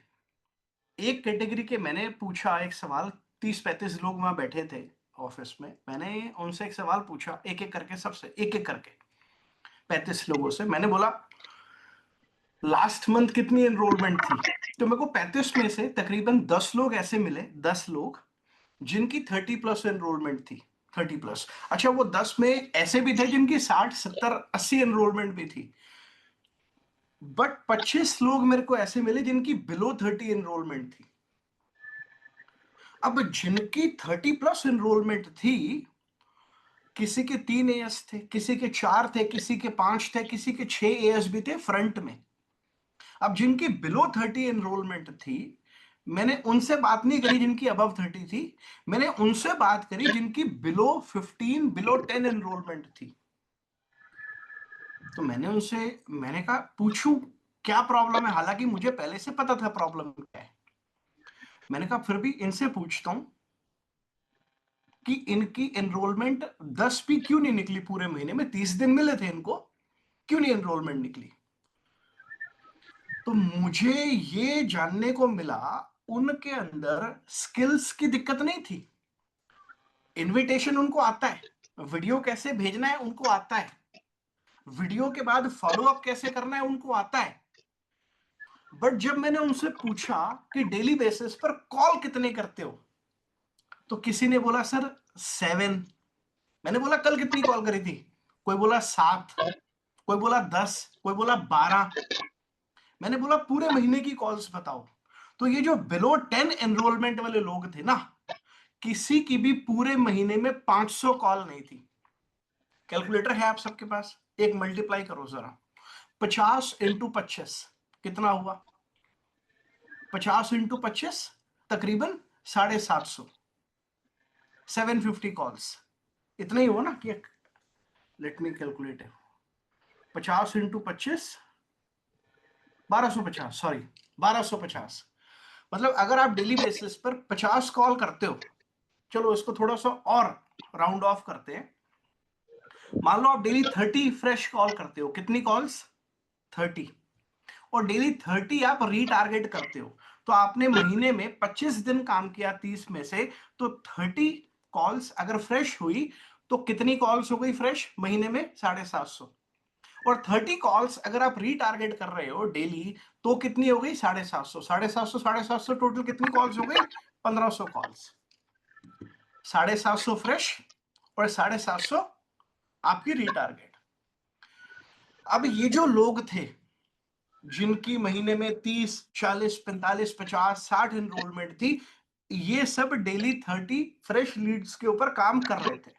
एक कैटेगरी के, मैंने पूछा एक सवाल, 30-35 लोग वहां बैठे थे ऑफिस में, मैंने उनसे एक सवाल पूछा, एक एक करके, सबसे एक एक करके 35 लोगों से मैंने बोला लास्ट मंथ कितनी एनरोलमेंट थी? तो मेरे को 35 में से तकरीबन 10 लोग ऐसे मिले, 10 लोग जिनकी 30+ एनरोलमेंट थी। 30+। अच्छा, वो 10 में ऐसे भी थे जिनकी 60, 70, 80 एनरोलमेंट भी थी, बट 25 लोग मेरे को ऐसे मिले जिनकी बिलो 30 एनरोलमेंट थी। अब जिनकी 30+ एनरोलमेंट थी, किसी के 3 एएस थे, किसी के 4 थे, किसी के 5 थे, किसी के 6 एएस भी थे फ्रंट में। अब जिनकी बिलो 30 एनरोलमेंट थी, मैंने उनसे बात नहीं करी जिनकी अबव 30 थी, मैंने उनसे बात करी जिनकी बिलो 15, बिलो 10 एनरोलमेंट थी। तो मैंने कहा पूछूं क्या प्रॉब्लम है, हालांकि मुझे पहले से पता था प्रॉब्लम क्या है। मैंने कहा फिर भी इनसे पूछता हूं कि इनकी एनरोलमेंट 10 भी क्यों नहीं निकली पूरे महीने में, 30 दिन मिले थे इनको, क्यों नहीं एनरोलमेंट निकली। तो मुझे ये जानने को मिला उनके अंदर स्किल्स की दिक्कत नहीं थी। इनविटेशन उनको आता है, वीडियो कैसे भेजना है उनको आता है, वीडियो के बाद फॉलो अप कैसे करना है उनको आता है। बट जब मैंने उनसे पूछा कि डेली बेसिस पर कॉल कितने करते हो, तो किसी ने बोला सर 7। मैंने बोला कल कितनी कॉल करी थी, कोई बोला 7, कोई बोला 10, कोई बोला 12। मैंने बोला पूरे महीने की कॉल्स बताओ। तो ये जो बिलो 10 एनरोलमेंट वाले लोग थे ना, किसी की भी पूरे महीने में 500 कॉल नहीं थी। कैलकुलेटर है आप सबके पास, एक मल्टीप्लाई करो जरा, 50 इंटू 25 कितना हुआ, 50 इंटू 25 तकरीबन 750, 750 कॉल्स, इतना ही हुआ ना कि let me calculate, 50 into 25 1250, sorry 1250। मतलब अगर आप डेली बेसिस पर 50 कॉल करते हो, चलो इसको थोड़ा सा और राउंड ऑफ करते हैं, मान लो आप डेली 30 फ्रेश कॉल करते हो, कितनी कॉल्स 30, और डेली 30 आप रीटारगेट करते हो, तो आपने महीने में 25 दिन काम किया 30 में से, तो 30 कॉल्स अगर फ्रेश हुई तो कितनी कॉल्स हो गई फ्रेश महीने में 750, और 30 कॉल्स अगर आप रीटारगेट कर रहे हो डेली तो कितनी हो गई 750, 750, 750 टोटल कितनी कॉल्स हो गई 1500 कॉल्स, 750 फ्रेश और 750 आपकी रीटारगेट। अब ये जो लोग थे जिनकी महीने में 30, 40, 45, 50, 60 एनरोलमेंट थी, ये सब डेली 30 फ्रेश लीड्स के ऊपर काम कर रहे थे,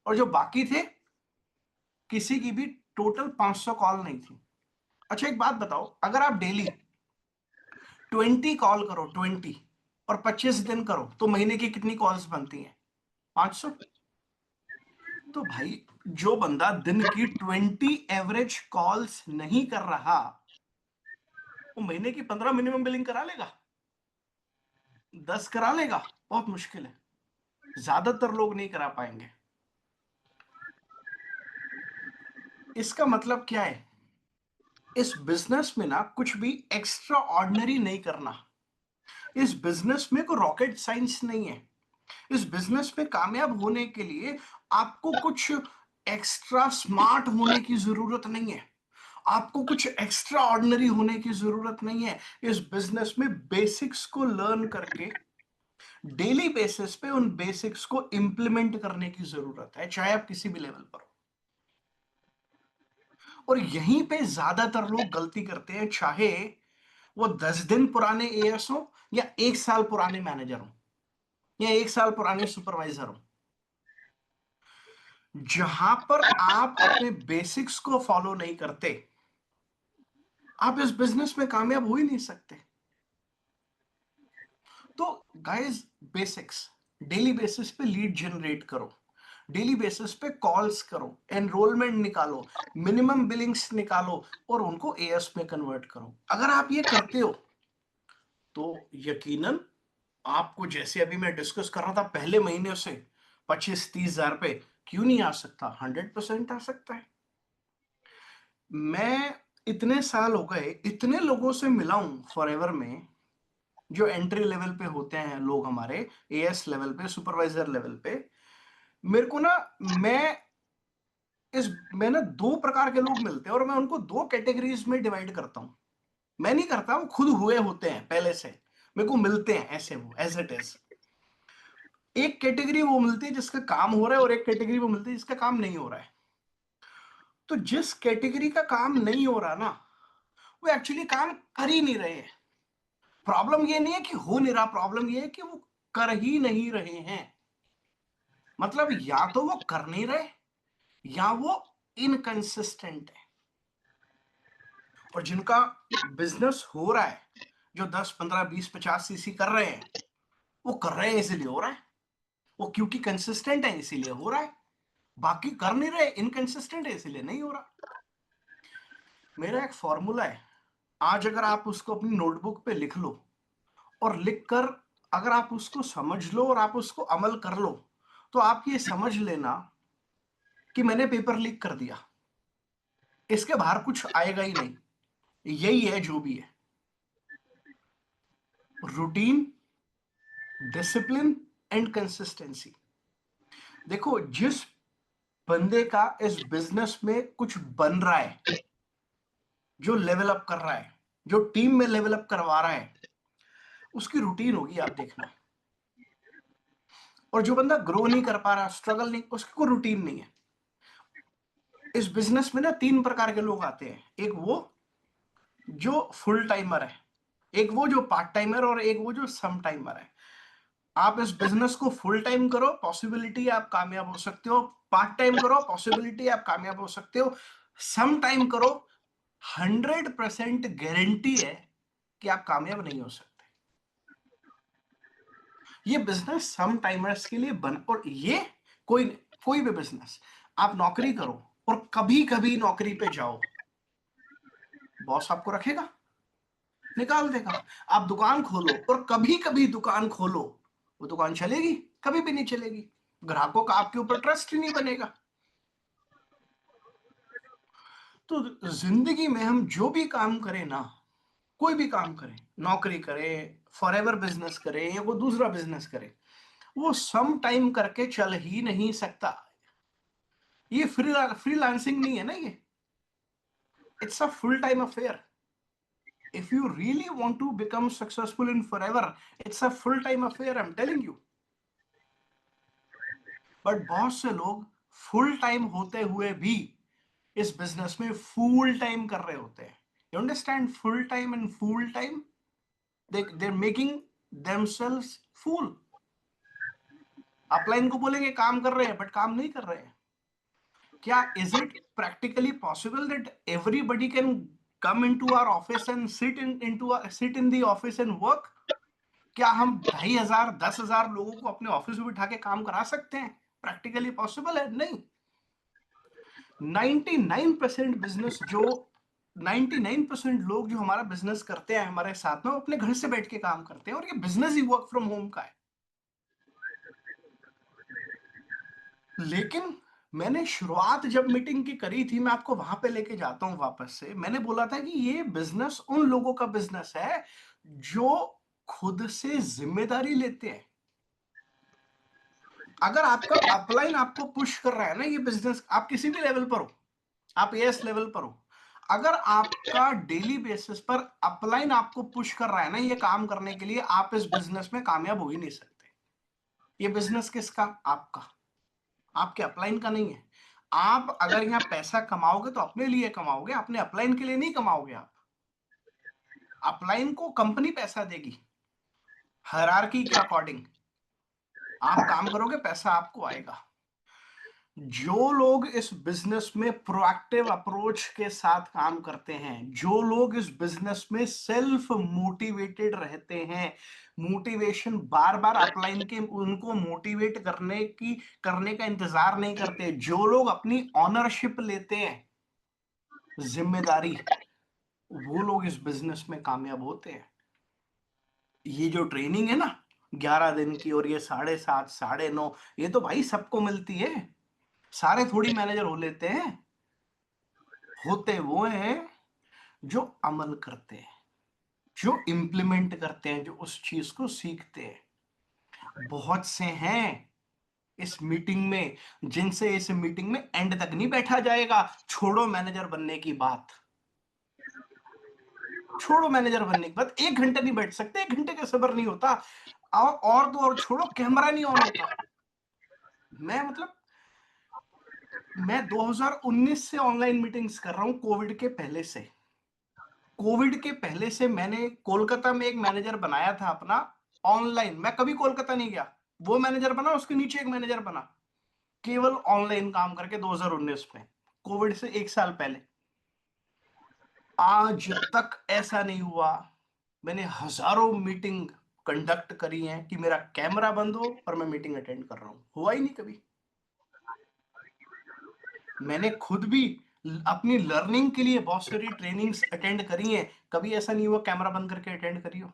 और जो बाकी थे किसी की भी टोटल 500 कॉल नहीं थी। अच्छा एक बात बताओ, अगर आप डेली 20 कॉल करो 20 और 25 दिन करो तो महीने की कितनी कॉल्स बनती हैं 500। तो भाई जो बंदा दिन की 20 एवरेज कॉल्स नहीं कर रहा, वो महीने की 15 मिनिमम बिलिंग करा लेगा, 10 करा लेगा, बहुत मुश्किल है, ज्यादातर लोग नहीं करा पाएंगे। इसका मतलब क्या है, इस बिजनेस में ना कुछ भी एक्स्ट्रा ऑर्डिनरी नहीं करना, इस बिजनेस में कोई रॉकेट साइंस नहीं है। इस बिजनेस में कामयाब होने के लिए आपको कुछ एक्स्ट्रा स्मार्ट होने की जरूरत नहीं है, आपको कुछ एक्स्ट्रा ऑर्डिनरी होने की जरूरत नहीं है। इस बिजनेस में बेसिक्स को लर्न करके डेली बेसिस पे उन बेसिक्स को इंप्लीमेंट करने की जरूरत है, चाहे आप किसी भी लेवल पर हो। और यहीं पे ज्यादातर लोग गलती करते हैं, चाहे वो 10 दिन पुराने एएस हो या 1 साल पुराने मैनेजर हो या 1 साल पुराने सुपरवाइजर हो। जहां पर आप अपने बेसिक्स को फॉलो नहीं करते, आप इस बिजनेस में कामयाब हो ही नहीं सकते। तो गाइस, बेसिक्स, डेली बेसिस पे लीड जनरेट करो, डेली बेसिस पे कॉल्स करो, एनरोलमेंट निकालो, मिनिमम बिलिंग्स निकालो और उनको एएस में कन्वर्ट करो। अगर आप ये करते हो तो यकीनन आपको, जैसे अभी मैं डिस्कस कर रहा था, पहले महीने से 25-30 हजार पे क्यों नहीं आ सकता, 100% आ सकता है। मैं इतने साल हो गए, इतने लोगों से मिला हूं फॉरएवर में, जो एंट्री लेवल पे होते हैं लोग हमारे, एएस लेवल पे, सुपरवाइजर लेवल पे। मेरे को ना, मैं ना 2 प्रकार के लोग मिलते हैं और मैं उनको 2 कैटेगरीज में डिवाइड करता हूं। मैं नहीं करता, वो खुद हुए होते हैं पहले से, मेरे को मिलते हैं ऐसे, वो एज इट इज। एक कैटेगरी वो मिलती है जिसका काम हो रहा है और एक कैटेगरी वो मिलती है जिसका काम नहीं हो रहा है। तो जिस कैटेगरी का काम नहीं हो रहा ना, वो एक्चुअली काम कर ही नहीं रहे हैं। प्रॉब्लम ये नहीं है कि हो नहीं रहा, प्रॉब्लम ये है कि वो कर ही नहीं रहे हैं। मतलब या तो वो कर नहीं रहे या वो इनकंसिस्टेंट है। और जिनका बिजनेस हो रहा है, जो 10 15 20 50 सीसी कर रहे हैं, वो कर रहे हैं इसीलिए हो रहा है, वो क्योंकि कंसिस्टेंट है इसीलिए हो रहा है। बाकी कर नहीं रहे, इनकंसिस्टेंट है इसीलिए नहीं हो रहा। मेरा एक फॉर्मूला है, आज अगर आप उसको अपनी नोटबुक पे लिख लो और लिखकर अगर आप उसको समझ लो और आप उसको अमल कर लो, तो आप ये समझ लेना कि मैंने पेपर लीक कर दिया। इसके बाहर कुछ आएगा ही नहीं। यही है जो भी है, रूटीन, डिसिप्लिन एंड कंसिस्टेंसी। देखो, जिस बंदे का इस बिजनेस में कुछ बन रहा है, जो लेवल अप कर रहा है, जो टीम में लेवल अप करवा रहा है, उसकी रूटीन होगी, आप देखना। और जो बंदा ग्रो नहीं कर पा रहा, स्ट्रगल नहीं, उसकी कोई रूटीन नहीं है। इस बिजनेस में ना 3 प्रकार के लोग आते हैं। एक वो जो फुल टाइमर है, एक वो जो पार्ट टाइमर, और एक वो जो सम टाइमर है। आप इस बिजनेस को फुल टाइम करो, पॉसिबिलिटी आप कामयाब हो सकते हो। पार्ट टाइम करो, पॉसिबिलिटी आप कामयाब हो सकते हो। सम टाइम करो, 100% गारंटी है कि आप कामयाब नहीं हो सकते। ये बिजनेस सम टाइमर्स के लिए बन, और ये कोई भी बिजनेस, आप नौकरी करो और कभी कभी नौकरी पे जाओ, बॉस आपको रखेगा? निकाल देगा। आप दुकान खोलो और कभी कभी दुकान खोलो, वो दुकान चलेगी? कभी भी नहीं चलेगी। ग्राहकों का आपके ऊपर ट्रस्ट ही नहीं बनेगा। तो जिंदगी में हम जो भी काम करें ना, कोई भी काम करें, नौकरी करें, फॉरएवर बिजनेस करें या वो दूसरा बिजनेस करें, वो सम टाइम करके चल ही नहीं सकता। ये फ्रीलांसिंग नहीं है ना, ये it's a full time affair. If you really want to become successful in forever, it's a full time affair, I'm telling you. But बहुत से लोग फुल टाइम होते हुए भी इस बिजनेस में फुल टाइम कर रहे होते हैं। You understand? Full time and full time, they are making themselves fool. Upline को बोलेंगे काम कर रहे हैं, बट काम नहीं कर रहे हैं। क्या is it practically possible that everybody can come into our office and sit in the office and work? क्या हम 2,500 10,000 लोगों को अपने ऑफिस में बिठा के काम करा सकते हैं? प्रैक्टिकली पॉसिबल है? नहीं। 99% बिजनेस जो 99% लोग जो हमारा बिजनेस करते हैं हमारे साथ में, वो अपने घर से बैठ के काम करते हैं, और ये business he work from home का है। लेकिन मैंने शुरुआत जब मीटिंग की करी थी, मैं आपको वहां पे लेके जाता हूं वापस से, मैंने बोला था कि ये बिजनेस उन लोगों का बिजनेस है जो खुद से जिम्मेदारी लेते हैं। अगर आपका अपलाइन आपको पुश कर रहा है ना, ये बिजनेस, आप किसी भी लेवल पर हो, आप एएस लेवल पर हो, अगर आपका डेली बेसिस पर अपलाइन आपको पुश कर रहा है ना ये काम करने के लिए, आप इस बिजनेस में कामयाब हो ही नहीं सकते। ये बिजनेस किसका? आपका, आपके अपलाइन का नहीं है। आप अगर यहाँ पैसा कमाओगे तो अपने लिए कमाओगे, अपने अपलाइन के लिए नहीं कमाओगे। आप अपलाइन को कंपनी पैसा देगी, हायरार्की के अकॉर्डिंग। आप काम करोगे, पैसा आपको आएगा। जो लोग इस बिजनेस में प्रोएक्टिव अप्रोच के साथ काम करते हैं, जो लोग इस बिजनेस में सेल्फ मोटिवेटेड रहते हैं, मोटिवेशन बार बार अपलाइन के उनको मोटिवेट करने का इंतजार नहीं करते, जो लोग अपनी ऑनरशिप लेते हैं, जिम्मेदारी, वो लोग इस बिजनेस में कामयाब होते हैं। ये जो ट्रेनिंग है ना 11 दिन की, और ये 7.5 9.5, ये तो भाई सबको मिलती है। सारे थोड़ी मैनेजर हो लेते हैं। होते वो हैं जो अमल करते हैं, जो इंप्लीमेंट करते हैं, जो उस चीज को सीखते हैं। बहुत से हैं इस मीटिंग में जिनसे इस मीटिंग में एंड तक नहीं बैठा जाएगा। छोड़ो मैनेजर बनने की बात, छोड़ो मैनेजर बनने के बाद 1 घंटे नहीं बैठ सकते, 1 घंटे का सब्र नहीं होता। और तो और छोड़ो, कैमरा नहीं ऑन होता। मैं 2019 से ऑनलाइन मीटिंग्स कर रहा हूं, कोविड के पहले से। कोविड के पहले से मैंने कोलकाता में एक मैनेजर बनाया था अपना ऑनलाइन। मैं कभी कोलकाता नहीं गया, वो मैनेजर बना, उसके नीचे एक मैनेजर बना, केवल ऑनलाइन काम करके 2019 में, कोविड से 1 साल पहले। आज तक ऐसा नहीं हुआ। मैंने हजारों मीटिंग कंडक्ट करी हैं कि मेरा कैमरा बंद हो और मैं मीटिंग अटेंड कर रहा हूं, हुआ ही नहीं कभी। मैंने खुद भी अपनी लर्निंग के लिए बहुत सारी ट्रेनिंग्स अटेंड करी हैं, कभी ऐसा नहीं हुआ कैमरा बंद करके अटेंड करी हो।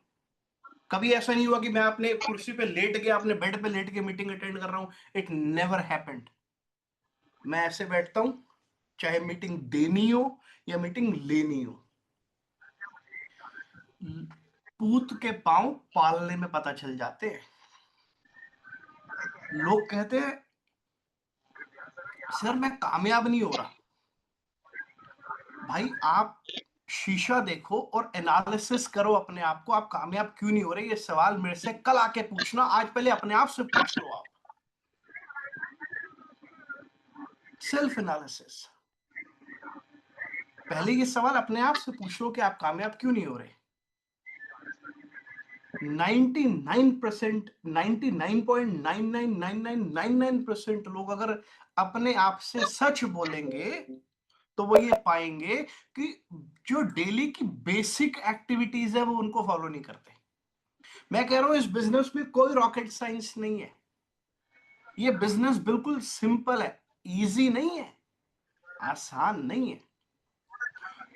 कभी ऐसा नहीं हुआ कि मैं अपने कुर्सी पे लेट गया, अपने बेड पे लेट के मीटिंग अटेंड कर रहा हूं। It never happened. मैं ऐसे बैठता हूं, चाहे मीटिंग देनी हो या मीटिंग लेनी हो। पूत के पांव पालने में पता चल जाते हैं। लोग कहते हैं सर मैं कामयाब नहीं हो रहा। भाई आप शीशा देखो और एनालिसिस करो अपने आप को, आप कामयाब क्यों नहीं हो रहे। ये सवाल मेरे से कल आके पूछना, आज पहले अपने आप से पूछ लो। आप सेल्फ एनालिसिस, पहले ये सवाल अपने आप से पूछ लो कि आप कामयाब क्यों नहीं हो रहे। 99%, 99.999999% लोग अगर अपने आप से सच बोलेंगे तो वो ये पाएंगे कि जो डेली की बेसिक एक्टिविटीज है वो उनको फॉलो नहीं करते। मैं कह रहा हूं इस बिजनेस में कोई रॉकेट साइंस नहीं है। ये बिजनेस बिल्कुल सिंपल है, इजी नहीं है, आसान नहीं है।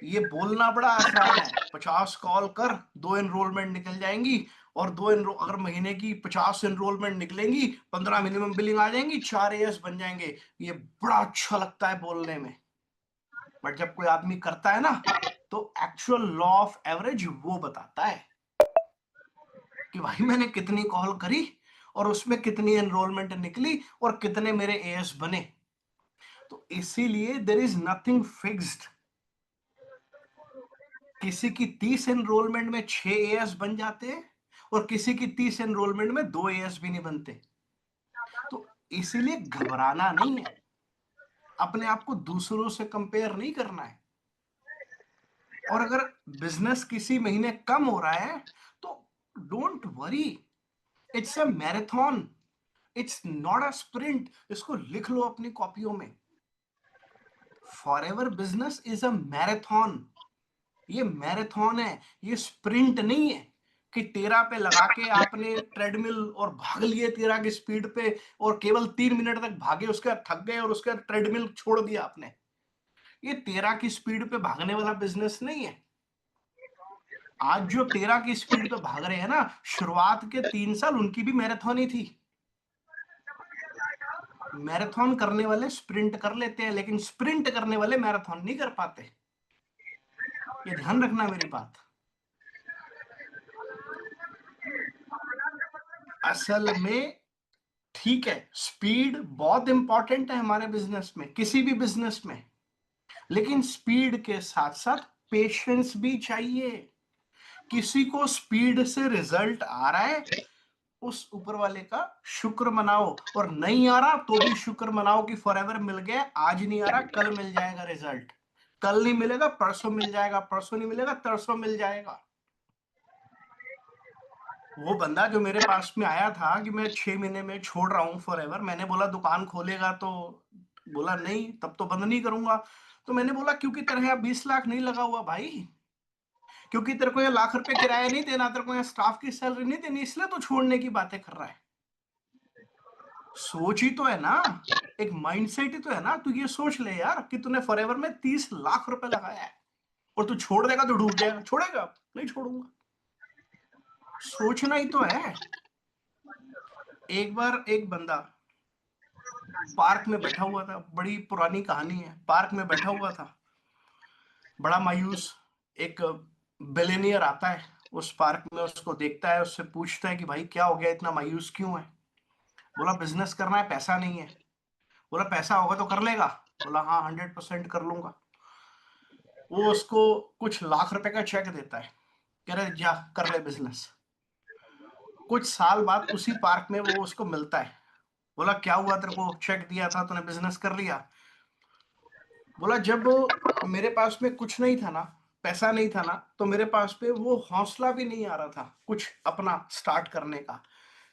ये बोलना बड़ा आसान है, 50 कॉल कर, 2 एनरोलमेंट निकल जाएंगी, और अगर महीने की 50 एनरोलमेंट निकलेंगी, 15 मिनिमम बिलिंग आ जाएंगी, 4 एएस बन जाएंगे। ये बड़ा अच्छा लगता है बोलने में, बट जब कोई आदमी करता है ना तो एक्चुअल लॉ ऑफ एवरेज वो बताता है कि भाई मैंने कितनी कॉल करी और उसमें कितनी एनरोलमेंट निकली और कितने मेरे एएस बने। तो इसीलिए देयर इज नथिंग फिक्स्ड। किसी की 30 एनरोलमेंट में 6 एएस बन जाते हैं और किसी की 30 एनरोलमेंट में 2 एएस भी नहीं बनते। तो इसीलिए घबराना नहीं है, अपने आप को दूसरों से कंपेयर नहीं करना है। और अगर बिजनेस किसी महीने कम हो रहा है तो don't worry, it's a marathon, it's not a sprint. इसको लिख लो अपनी कॉपियों में, forever business is a marathon. ये मैराथन है, ये स्प्रिंट नहीं है कि 13 पे लगा के आपने ट्रेडमिल और भाग लिए 13 की स्पीड पे और केवल 3 मिनट तक भागे, उसके बाद थक गए और उसके बाद ट्रेडमिल छोड़ दिया आपने। ये 13 की स्पीड पे भागने वाला बिजनेस नहीं है। आज जो 13 की स्पीड पे भाग रहे हैं ना, शुरुआत के 3 साल उनकी भी मैराथन ही थी। मैराथन करने वाले स्प्रिंट कर लेते हैं, लेकिन स्प्रिंट करने वाले मैराथन नहीं कर पाते। ये ध्यान रखना मेरी बात। असल में ठीक है, स्पीड बहुत इंपॉर्टेंट है हमारे बिजनेस में, किसी भी बिजनेस में, लेकिन स्पीड के साथ साथ पेशेंस भी चाहिए। किसी को स्पीड से रिजल्ट आ रहा है, उस ऊपर वाले का शुक्र मनाओ, और नहीं आ रहा तो भी शुक्र मनाओ कि फॉरएवर मिल गया। आज नहीं आ रहा कल मिल जाएगा रिजल्ट, कल नहीं मिलेगा परसों मिल जाएगा, परसों नहीं मिलेगा तरसों मिल जाएगा। वो बंदा जो मेरे पास में आया था कि मैं 6 महीने में छोड़ रहा हूँ फॉरएवर, मैंने बोला दुकान खोलेगा तो बोला नहीं तब तो बंद नहीं करूंगा। तो मैंने बोला क्योंकि तेरे यहाँ 20 लाख नहीं लगा हुआ भाई, क्योंकि तेरे को यहाँ लाख रुपए किराया नहीं देना, तेरे को यहाँ स्टाफ की सैलरी नहीं देनी, इसलिए तो छोड़ने की बातें कर रहा है। सोच ही तो है ना, एक माइंडसेट ही तो है ना। तू ये सोच ले यार कि तूने फॉरएवर में 30 लाख रुपए लगाया है और तू छोड़ देगा तो डूब जाएगा। छोड़ेगा? नहीं छोड़ूंगा। सोचना ही तो है। एक बार एक बंदा पार्क में बैठा हुआ था, बड़ी पुरानी कहानी है, पार्क में बैठा हुआ था बड़ा मायूस। एक बिलियनियर आता है उस पार्क में, उसको देखता है, उससे पूछता है कि भाई क्या हो गया, इतना मायूस क्यों है। बोला बिजनेस करना है, पैसा नहीं है। बोला पैसा होगा तो कर लेगा? बोला हाँ 100% कर लूंगा। वो उसको कुछ लाख रुपए का चेक देता है, कह रहे जा कर ले बिजनेस। कुछ साल बाद उसी पार्क में वो उसको मिलता है, बोला क्या हुआ, तेरे को चेक दिया था, तूने बिजनेस कर लिया? बोला जब मेरे पास में कुछ नहीं था ना, पैसा नहीं था ना, तो मेरे पास पे वो हौसला भी नहीं आ रहा था कुछ अपना स्टार्ट करने का।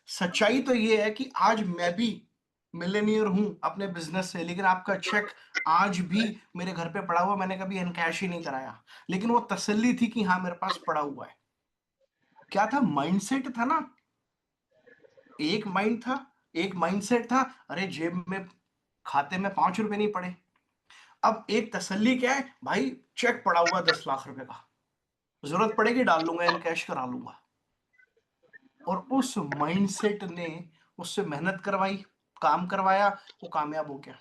सच्चाई तो ये है कि आज मैं भी मिलेनियर हूं अपने बिजनेस से, लेकिन आपका चेक आज भी मेरे घर पे पड़ा हुआ, मैंने कभी एनकैश ही नहीं कराया, लेकिन वो तसल्ली थी कि हाँ मेरे पास पड़ा हुआ है। क्या था? माइंडसेट था ना, एक माइंड था, एक माइंडसेट था। अरे जेब में, खाते में 5 रुपए नहीं पड़े। अब एक तसल्ली क्या है भाई, चेक पड़ा हुआ 10 लाख रुपए का, जरूरत पड़ेगी डाल लूंगा, एनकैश करा लूंगा। और उस माइंडसेट ने उससे मेहनत करवाई, काम करवाया, वो कामयाब हो गया।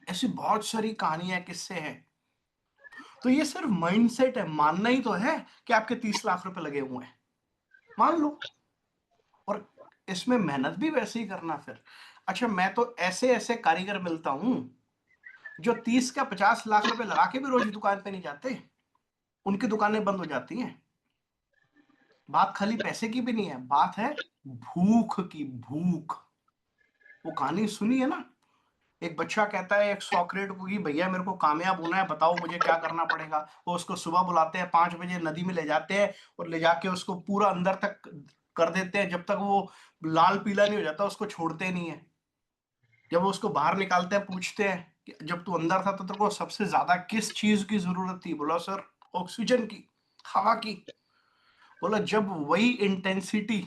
ऐसी बहुत सारी कहानियां, किस्से हैं। तो ये सिर्फ माइंडसेट है, मानना ही तो है कि आपके 30 लाख रुपए लगे हुए हैं, मान लो, और इसमें मेहनत भी वैसे ही करना फिर। अच्छा, मैं तो ऐसे ऐसे कारीगर मिलता हूं जो 30 का 50 लाख रुपए लगा के भी रोज दुकान पे नहीं जाते, उनकी दुकानें बंद हो जाती हैं। बात खाली पैसे की भी नहीं है, बात है भूख की, भूख। वो कहानी सुनी है ना, एक बच्चा कहता है एक सॉक्रेट को कि भैया मेरे को कामयाब होना है, बताओ मुझे क्या करना पड़ेगा। वो उसको सुबह बुलाते हैं, 5 बजे नदी में ले जाते हैं, और ले जाके उसको पूरा अंदर तक कर देते हैं, जब तक वो लाल पीला नहीं हो जाता उसको छोड़ते नहीं है। जब वो उसको बाहर निकालते हैं, पूछते हैं कि जब तू अंदर था तो तेरे को सबसे ज्यादा किस चीज की जरूरत थी? बोला सर ऑक्सीजन की, हवा की। बोला जब वही इंटेंसिटी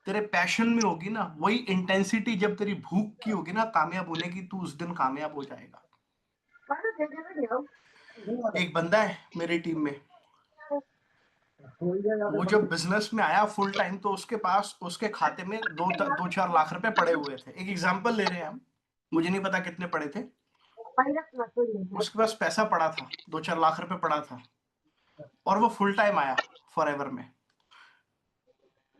तेरे पैशन में होगी ना, वही इंटेंसिटी जब तेरी भूख की होगी ना कामयाब होने की, तू उस दिन कामयाब हो जाएगा। एक बंदा है मेरी टीम में, वो जब बिजनेस में आया फुल टाइम, तो उसके पास, उसके खाते में 2-4 लाख रुपए पड़े हुए थे। एक एग्जांपल ले रहे हैं हम, मुझे नहीं पता कितने पड़े थे, उसके पास पैसा पड़ा था, 2-4 लाख रुपए पड़ा था, और वो फुल टाइम आया फॉरएवर में।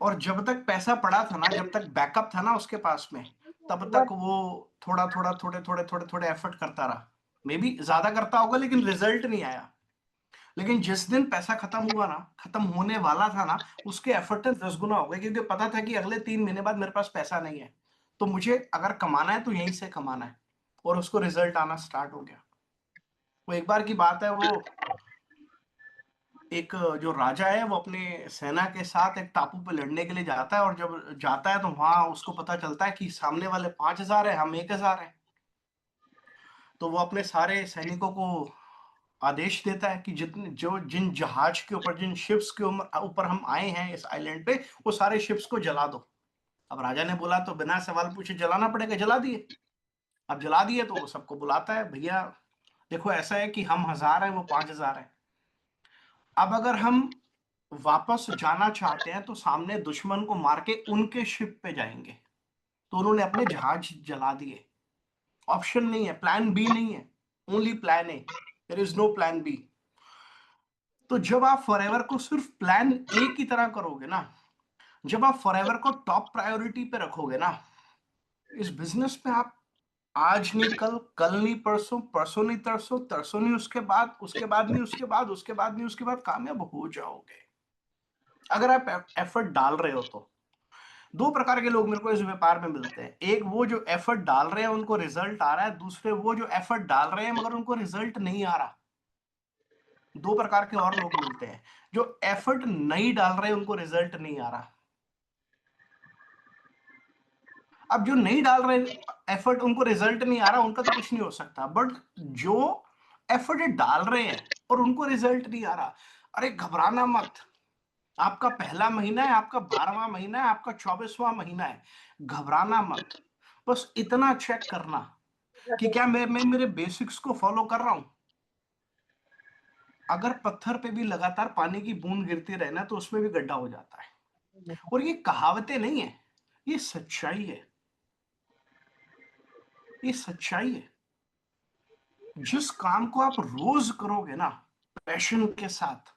और जब तक पैसा पड़ा था ना, जब तक बैकअप था ना उसके पास में, तब तक वो थोड़ा थोड़ा, थोड़े थोड़े थोड़े थोड़े एफर्ट करता रहा। मे बी ज्यादा करता होगा लेकिन रिजल्ट नहीं आया। लेकिन जिस दिन पैसा खत्म हुआ ना, खत्म होने वाला था ना, उसके एफर्ट 10 गुना हो गए, क्योंकि पता था कि अगले 3 महीने बाद मेरे पास पैसा नहीं है, तो मुझे अगर कमाना है तो यहीं से कमाना है। और उसको रिजल्ट आना स्टार्ट हो गया। वो एक बार की बात है, वो एक जो राजा है वो अपने सेना के साथ एक टापू पे लड़ने के लिए जाता है, और जब जाता है तो वहां उसको पता चलता है कि सामने वाले 5,000 है, हम 1,000 है। तो वो अपने सारे सैनिकों को आदेश देता है कि जितने जो जिन जहाज के ऊपर, जिन शिप्स के ऊपर हम आए हैं इस आइलैंड पे, वो सारे शिप्स को जला दो। अब राजा ने बोला तो बिना सवाल पूछे जलाना पड़ेगा, जला दिए। अब जला दिए तो वो सबको बुलाता है, भैया देखो ऐसा है कि हम 1,000 हैं, वो 5,000 है। अब अगर हम वापस जाना चाहते हैं तो सामने दुश्मन को मार के उनके शिप पे जाएंगे। तो उन्होंने अपने जहाज जला दिए। ऑप्शन नहीं है, प्लान बी नहीं है, only plan A, there is no plan B. तो जब आप फॉरएवर को सिर्फ प्लान ए की तरह करोगे ना, जब आप फॉरएवर को टॉप प्रायोरिटी पे रखोगे ना, इस बिजनेस में आप आज नहीं कल, कल नहीं परसों, परसों नहीं तरसों, तरसों नहीं उसके बाद, उसके बाद नहीं उसके बाद, उसके बाद नहीं उसके बाद, कामयाब हो जाओगे अगर आप एफर्ट डाल रहे हो तो। दो प्रकार के लोग मेरे को इस व्यापार में मिलते हैं, एक वो जो एफर्ट डाल रहे हैं उनको रिजल्ट आ रहा है, दूसरे वो जो एफर्ट डाल रहे हैं मगर उनको रिजल्ट नहीं आ रहा। दो प्रकार के और लोग मिलते हैं, जो एफर्ट नहीं डाल रहे उनको रिजल्ट नहीं आ रहा। अब जो नहीं डाल रहे एफर्ट, उनको रिजल्ट नहीं आ रहा, उनका तो कुछ नहीं हो सकता। बट जो एफर्ट डाल रहे हैं और उनको रिजल्ट नहीं आ रहा, अरे घबराना मत। आपका पहला महीना है, आपका 12वां महीना है, आपका 24वां महीना है, घबराना मत। बस इतना चेक करना कि क्या मैं मेरे बेसिक्स को फॉलो कर रहा हूं। अगर पत्थर पे भी लगातार पानी की बूंद गिरती रहे ना, तो उसमें भी गड्ढा हो जाता है। और ये कहावतें नहीं है, ये सच्चाई है, ये सच्चाई है। जिस काम को आप रोज करोगे ना पैशन के साथ,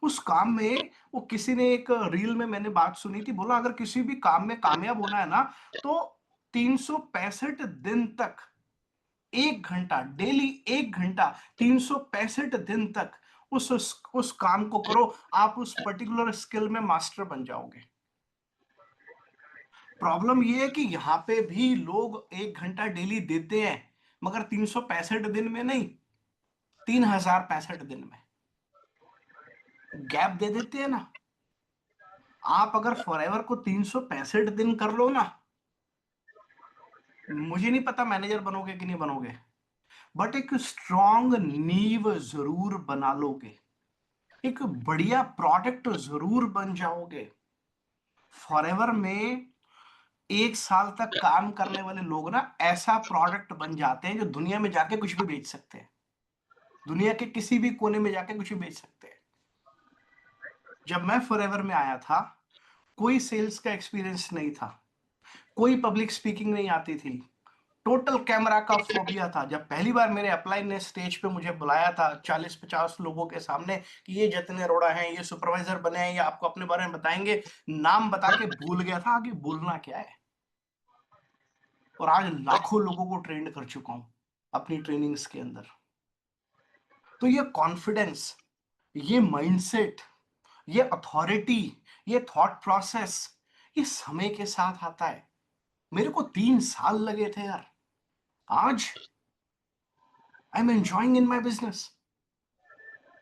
उस काम में, वो किसी ने एक रील में मैंने बात सुनी थी, बोला अगर किसी भी काम में कामयाब होना है ना, तो 365 दिन तक 1 घंटा डेली, 1 घंटा 365 दिन तक उस काम को करो, आप उस पर्टिकुलर स्किल में मास्टर बन जाओगे। प्रॉब्लम ये है कि यहाँ पे भी लोग 1 घंटा डेली देते हैं, मगर 365 दिन में नहीं, 3065 दिन में गैप दे देते हैं ना। आप अगर फॉरएवर को 365 दिन कर लो ना, मुझे नहीं पता मैनेजर बनोगे कि नहीं बनोगे, बट एक स्ट्रॉन्ग नींव जरूर बना लोगे, एक बढ़िया प्रोडक्ट जरूर बन जाओगे। फॉरएवर में 1 साल तक काम करने वाले लोग ना ऐसा प्रोडक्ट बन जाते हैं जो दुनिया में जाके कुछ भी बेच सकते हैं, दुनिया के किसी भी कोने में जाके कुछ भी बेच सकते हैं। जब मैं फॉरएवर में आया था, कोई सेल्स का एक्सपीरियंस नहीं था, कोई पब्लिक स्पीकिंग नहीं आती थी, टोटल कैमरा का फोबिया था। जब पहली बार मेरे अपलाइन ने स्टेज पे मुझे बुलाया था 40-50 लोगों के सामने कि ये जतिन अरोड़ा हैं, ये सुपरवाइजर बने हैं, ये आपको अपने बारे में बताएंगे, नाम बता के भूल गया था आगे बोलना क्या है। और आज लाखों लोगों को ट्रेंड कर चुका हूं अपनी ट्रेनिंग्स के अंदर। तो ये कॉन्फिडेंस, ये माइंडसेट, ये अथॉरिटी, ये थॉट प्रोसेस, ये समय के साथ आता है। मेरे को 3 साल लगे थे यार। आज I am enjoying in my business.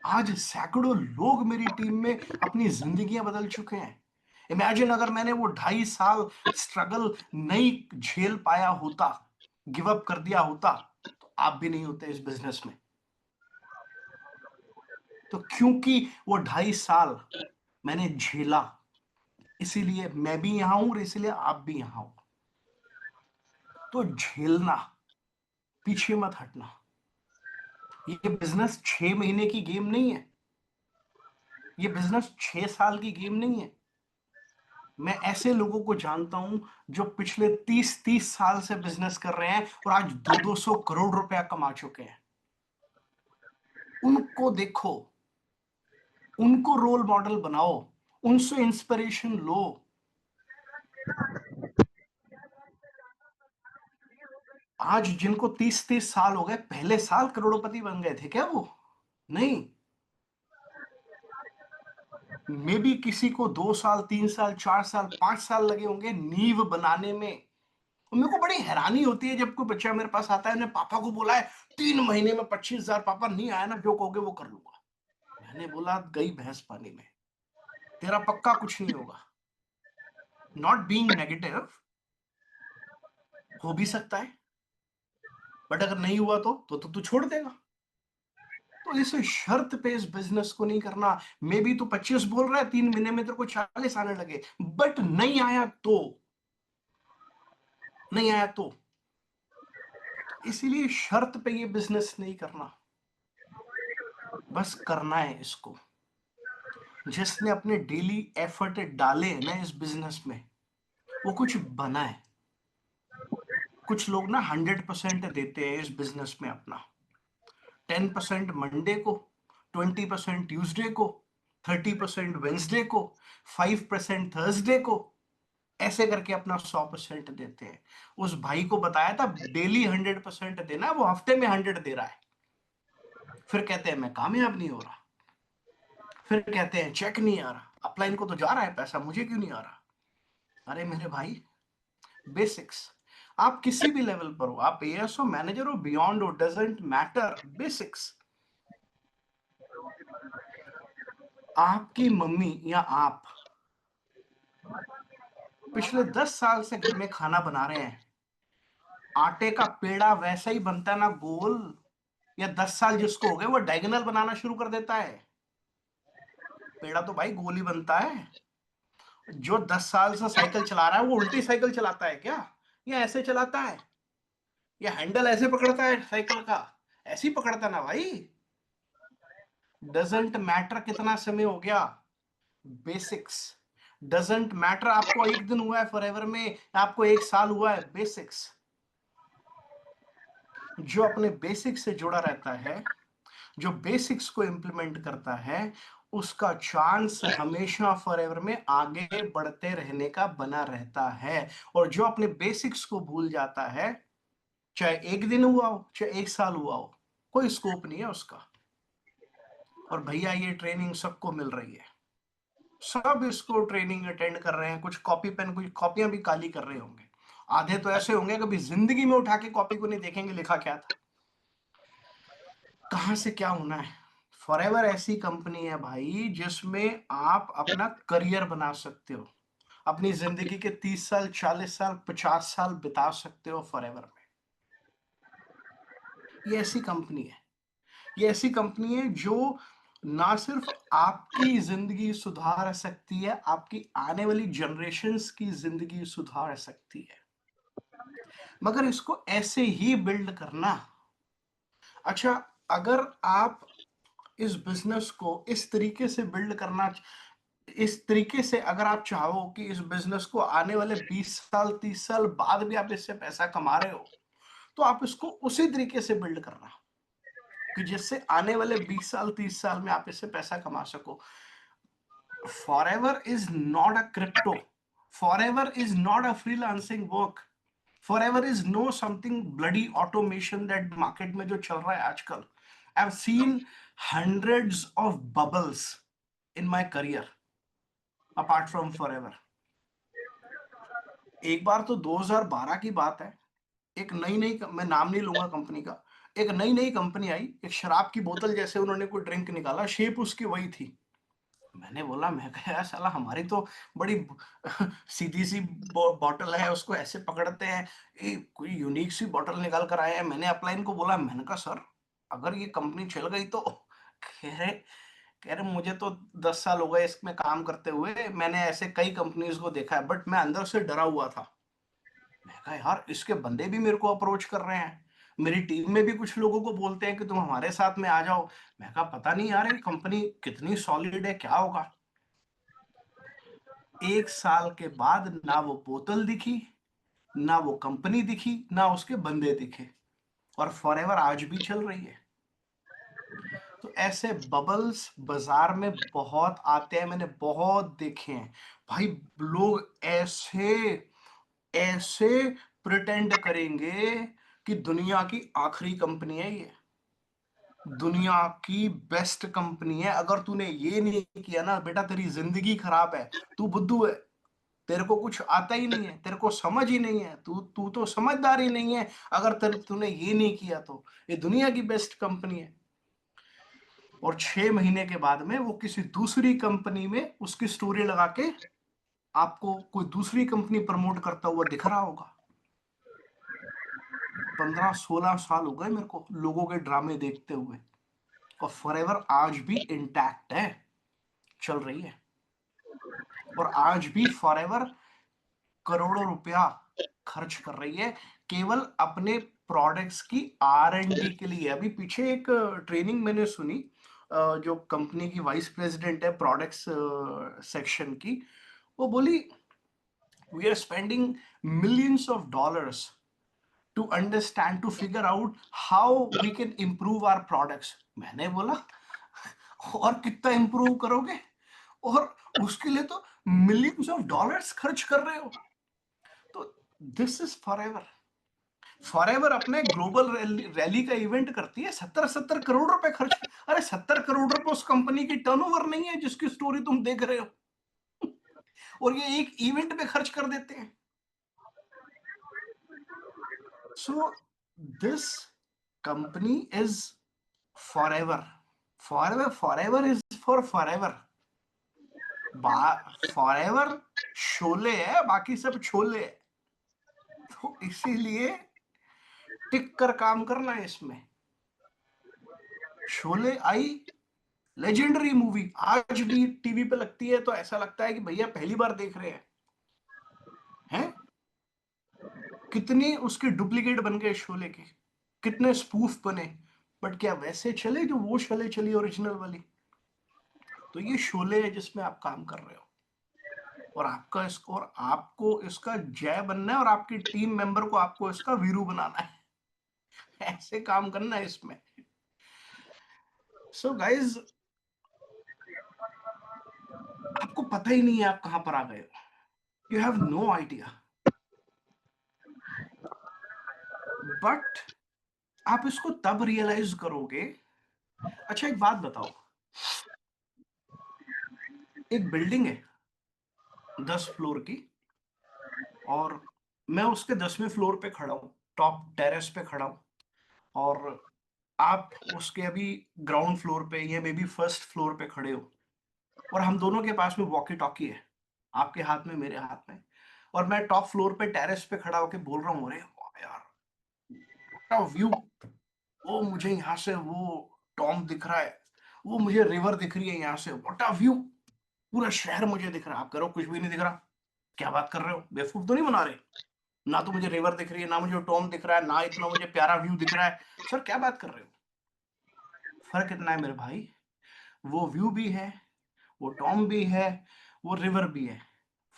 आज सैकड़ों लोग मेरी टीम में अपनी जिंदगियां बदल चुके हैं। इमेजिन अगर मैंने वो 2.5 साल स्ट्रगल नहीं झेल पाया होता, गिव अप कर दिया होता, तो आप भी नहीं होते इस बिजनेस में। तो क्योंकि वो 2.5 साल मैंने झेला, इसीलिए मैं भी यहां हूं और इसीलिए आप भी यहां हो। तो झेलना, पीछे मत हटना। ये बिजनेस 6 महीने की गेम नहीं है, ये बिजनेस 6 साल की गेम नहीं है। मैं ऐसे लोगों को जानता हूं जो पिछले 30-30 साल से बिजनेस कर रहे हैं और आज 200 करोड़ रुपया कमा चुके हैं। उनको देखो, उनको रोल मॉडल बनाओ, उनसे इंस्पिरेशन लो। आज जिनको 30-30 साल हो गए, पहले साल करोड़पति बन गए थे क्या वो? नहीं। मे बी किसी को 2 साल, 3 साल, 4 साल, 5 साल लगे होंगे नींव बनाने में। और मेरे को बड़ी हैरानी होती है जब कोई बच्चा मेरे पास आता है, ने पापा को बोला है 3 महीने में 25,000, पापा नहीं आया ना, जो कहोगे वो कर लूंगा। मैंने बोला गई भैंस पानी में, तेरा पक्का कुछ नहीं होगा। नॉट बीइंग नेगेटिव, हो भी सकता है, बट अगर नहीं हुआ तो तू छोड़ देगा। तो इस शर्त पे इस बिजनेस को नहीं करना। मे बी तू 25 बोल रहा है, 3 महीने में तेरे को 40 आने लगे, बट नहीं आया तो, नहीं आया तो इसीलिए शर्त पे ये बिजनेस नहीं करना, बस करना है इसको। जिसने अपने डेली एफर्ट डाले ना इस बिजनेस में, वो कुछ बना है। कुछ लोग ना 100% देते हैं इस बिजनेस में अपना, 10% मंडे को, 20% ट्यूसडे को, 30% वेंसडे को, 5% थर्सडे को, ऐसे करके अपना 100% देते हैं। उस भाई को बताया था डेली 100% देना, वो हफ्ते में 100 दे रहा है। फिर कहते हैं मैं कामयाब नहीं हो रहा, फिर कहते हैं चेक नहीं आ रहा, अपलाइन को तो जा रहा है पैसा, मुझे क्यों नहीं आ रहा? अरे मेरे भाई, बेसिक्स, आप किसी भी लेवल पर हो, आप एएस हो, मैनेजर हो, बियॉन्ड हो, डजंट मैटर, बेसिक्स। आपकी मम्मी या आप पिछले 10 साल से घर में खाना बना रहे हैं, आटे का पेड़ा वैसा ही बनता है ना गोल, या 10 साल जिसको हो गए वो डायगोनल बनाना शुरू कर देता है? पेड़ा तो भाई गोल ही बनता है। जो 10 साल से साइकिल चला रहा है वो उल्टी साइकिल चलाता है क्या, या ऐसे चलाता है? या हैंडल ऐसे पकड़ता है साइकिल का? ऐसे ही पकड़ता ना भाई। डजंट मैटर कितना समय हो गया, बेसिक्स। डजंट मैटर आपको 1 दिन हुआ है फॉरएवर में, आपको 1 साल हुआ है, बेसिक्स। जो अपने बेसिक्स से जुड़ा रहता है, जो बेसिक्स को इंप्लीमेंट करता है, उसका चांस हमेशा फॉरएवर में आगे बढ़ते रहने का बना रहता है। और जो अपने बेसिक्स को भूल जाता है, चाहे एक दिन हुआ हो, चाहे एक साल हुआ हो, कोई स्कोप नहीं है उसका। और भैया ये ट्रेनिंग सबको मिल रही है, सब इसको ट्रेनिंग अटेंड कर रहे हैं। कुछ कॉपी पेन, कुछ कॉपियां भी काली कर रहे होंगे, आधे तो ऐसे होंगे कभी जिंदगी में उठा के कॉपी को नहीं देखेंगे लिखा क्या था, कहां से क्या होना है। फॉरएवर ऐसी कंपनी है भाई जिसमें आप अपना करियर बना सकते हो, अपनी जिंदगी के 30 साल, 40 साल, 50 साल बिता सकते हो फॉरएवर में। ये ऐसी कंपनी है, ये ऐसी कंपनी है जो ना सिर्फ आपकी जिंदगी सुधार सकती है, आपकी आने वाली जनरेशन्स की जिंदगी सुधार सकती है, मगर इसको ऐसे ही बिल्ड करना। अच्छा, अगर आप इस बिजनेस को इस तरीके से बिल्ड करना, इस तरीके से अगर आप चाहो कि इस बिजनेस को आने वाले 20 साल, 30 साल बाद भी आप इससे पैसा कमा रहे हो, तो आप इसको उसी तरीके से बिल्ड करना कि जिससे आने वाले 20 साल, 30 साल में आप इससे पैसा कमा सको। Forever is not a crypto. Forever is not a freelancing work. Forever is no something bloody automation that market में जो चल रहा है आजकल. I've seen hundreds of bubbles in my career apart from Forever. एक बार तो 2012 की बात है, एक नई मैं नाम नहीं लूंगा कंपनी का, एक नई कंपनी आई, एक शराब की बोतल जैसे उन्होंने कोई ड्रिंक निकाला, शेप उसकी वही थी। मैंने बोला, मैं कहा यार साला हमारी तो बड़ी सीधी सी बॉटल है, उसको ऐसे पकड़ते हैं, ये कोई यूनिक सी बॉटल निकाल कर आए हैं। मैंने अपलाइन को बोला, मैंने कहा सर अगर ये कंपनी चल गई तो, कह रहे मुझे तो 10 साल हो गए इसमें काम करते हुए, मैंने ऐसे कई कंपनीज को देखा है, बट मैं अंदर से डरा हुआ था। मैं कहा यार इसके बंदे भी मेरे को अप्रोच कर रहे हैं, मेरी टीम में भी कुछ लोगों को बोलते हैं कि तुम हमारे साथ में आ जाओ। मैं कहा पता नहीं यार ये कंपनी कितनी सॉलिड है, क्या होगा। एक साल के बाद ना वो बोतल दिखी, ना वो कंपनी दिखी, ना उसके बंदे दिखे, और फॉरएवर आज भी चल रही है। तो ऐसे बबल्स बाजार में बहुत आते हैं, मैंने बहुत देखे हैं भाई। लोग ऐसे ऐसे प्रिटेंड करेंगे कि दुनिया की आखिरी कंपनी है ये, दुनिया की बेस्ट कंपनी है, अगर तूने ये नहीं किया ना बेटा तेरी जिंदगी खराब है, तू बुद्धू है, तेरे को कुछ आता ही नहीं है, तेरे को समझ ही नहीं है, तू तू तो समझदार ही नहीं है, अगर तूने ये नहीं किया तो ये दुनिया की बेस्ट कंपनी है। और 6 महीने के बाद में वो किसी दूसरी कंपनी में उसकी स्टोरी लगा के आपको कोई दूसरी कंपनी प्रमोट करता हुआ दिख रहा होगा। 15-16 साल हो गए मेरे को लोगों के ड्रामे देखते हुए, और फॉरएवर आज भी इंटैक्ट है, चल रही है। और आज भी फॉरएवर करोड़ों रुपया खर्च कर रही है केवल अपने प्रोडक्ट्स की R&D के लिए। अभी पीछे एक ट्रेनिंग मैंने सुनी, जो कंपनी की वाइस प्रेसिडेंट है प्रोडक्ट्स सेक्शन की, वो बोली we are spending millions of dollars to understand, to figure out how we can improve our products। मैंने बोला और कितना इंप्रूव करोगे, और उसके लिए तो millions of dollars खर्च कर रहे हो। तो दिस इज फॉरएवर। फॉरएवर अपने ग्लोबल रैली का इवेंट करती है, 70 करोड़ रुपए खर्च। अरे 70 करोड़ रुपए उस कंपनी की टर्नओवर नहीं है जिसकी स्टोरी तुम देख रहे हो, और ये एक इवेंट पे खर्च कर देते हैं। So this company is forever. Forever is for forever. Forever Sholay है, बाकी सब छोले है, तो इसीलिए टिक कर काम करना है इसमें। शोले आई लेजेंडरी मूवी, आज भी टीवी पे लगती है तो ऐसा लगता है कि भैया पहली बार देख रहे हैं। कितनी उसके डुप्लीकेट बन गए शोले के, कितने स्पूफ बने, बट क्या वैसे चले जो वो शोले चली ओरिजिनल वाली। तो ये शोले है जिसमें आप काम कर रहे हो, और आपका इसको, और आपको इसका जय बनना है, और आपकी टीम मेंबर को आपको इसका वीरू बनाना है, ऐसे काम करना है इसमें। सो गाइज, आपको पता ही नहीं है आप कहां पर आ गए हो, you have no idea. But आप इसको तब रियलाइज करोगे। अच्छा एक बात बताओ, एक बिल्डिंग है 10 फ्लोर की, और मैं उसके 10वें फ्लोर पे खड़ा हूँ, टॉप टेरेस पे खड़ा हूँ, और आप उसके अभी ग्राउंड फ्लोर पे या मे बी फर्स्ट फ्लोर पे खड़े हो, और हम दोनों के पास में वॉकी टॉकी है, आपके हाथ में मेरे हाथ में, और मैं टॉप फ्लोर पे टेरेस पे खड़ा होके बोल रहा हूँ, अरे वाह यार व्यू, वो मुझे यहाँ से वो टॉम दिख रहा है, वो मुझे रिवर दिख रही है यहाँ से, व्हाट अ व्यू, पूरा शहर मुझे दिख रहा है। आप करो कुछ भी नहीं दिख रहा, क्या बात कर रहे हो, बेवकूफ तो नहीं बना रहे, ना तो मुझे रिवर दिख रही है, ना मुझे टॉम दिख रहा है, ना इतना मुझे प्यारा व्यू दिख रहा है, सर क्या बात कर रहे हो। फर्क इतना है मेरे भाई, वो व्यू भी है, वो टॉम भी है, वो रिवर भी है।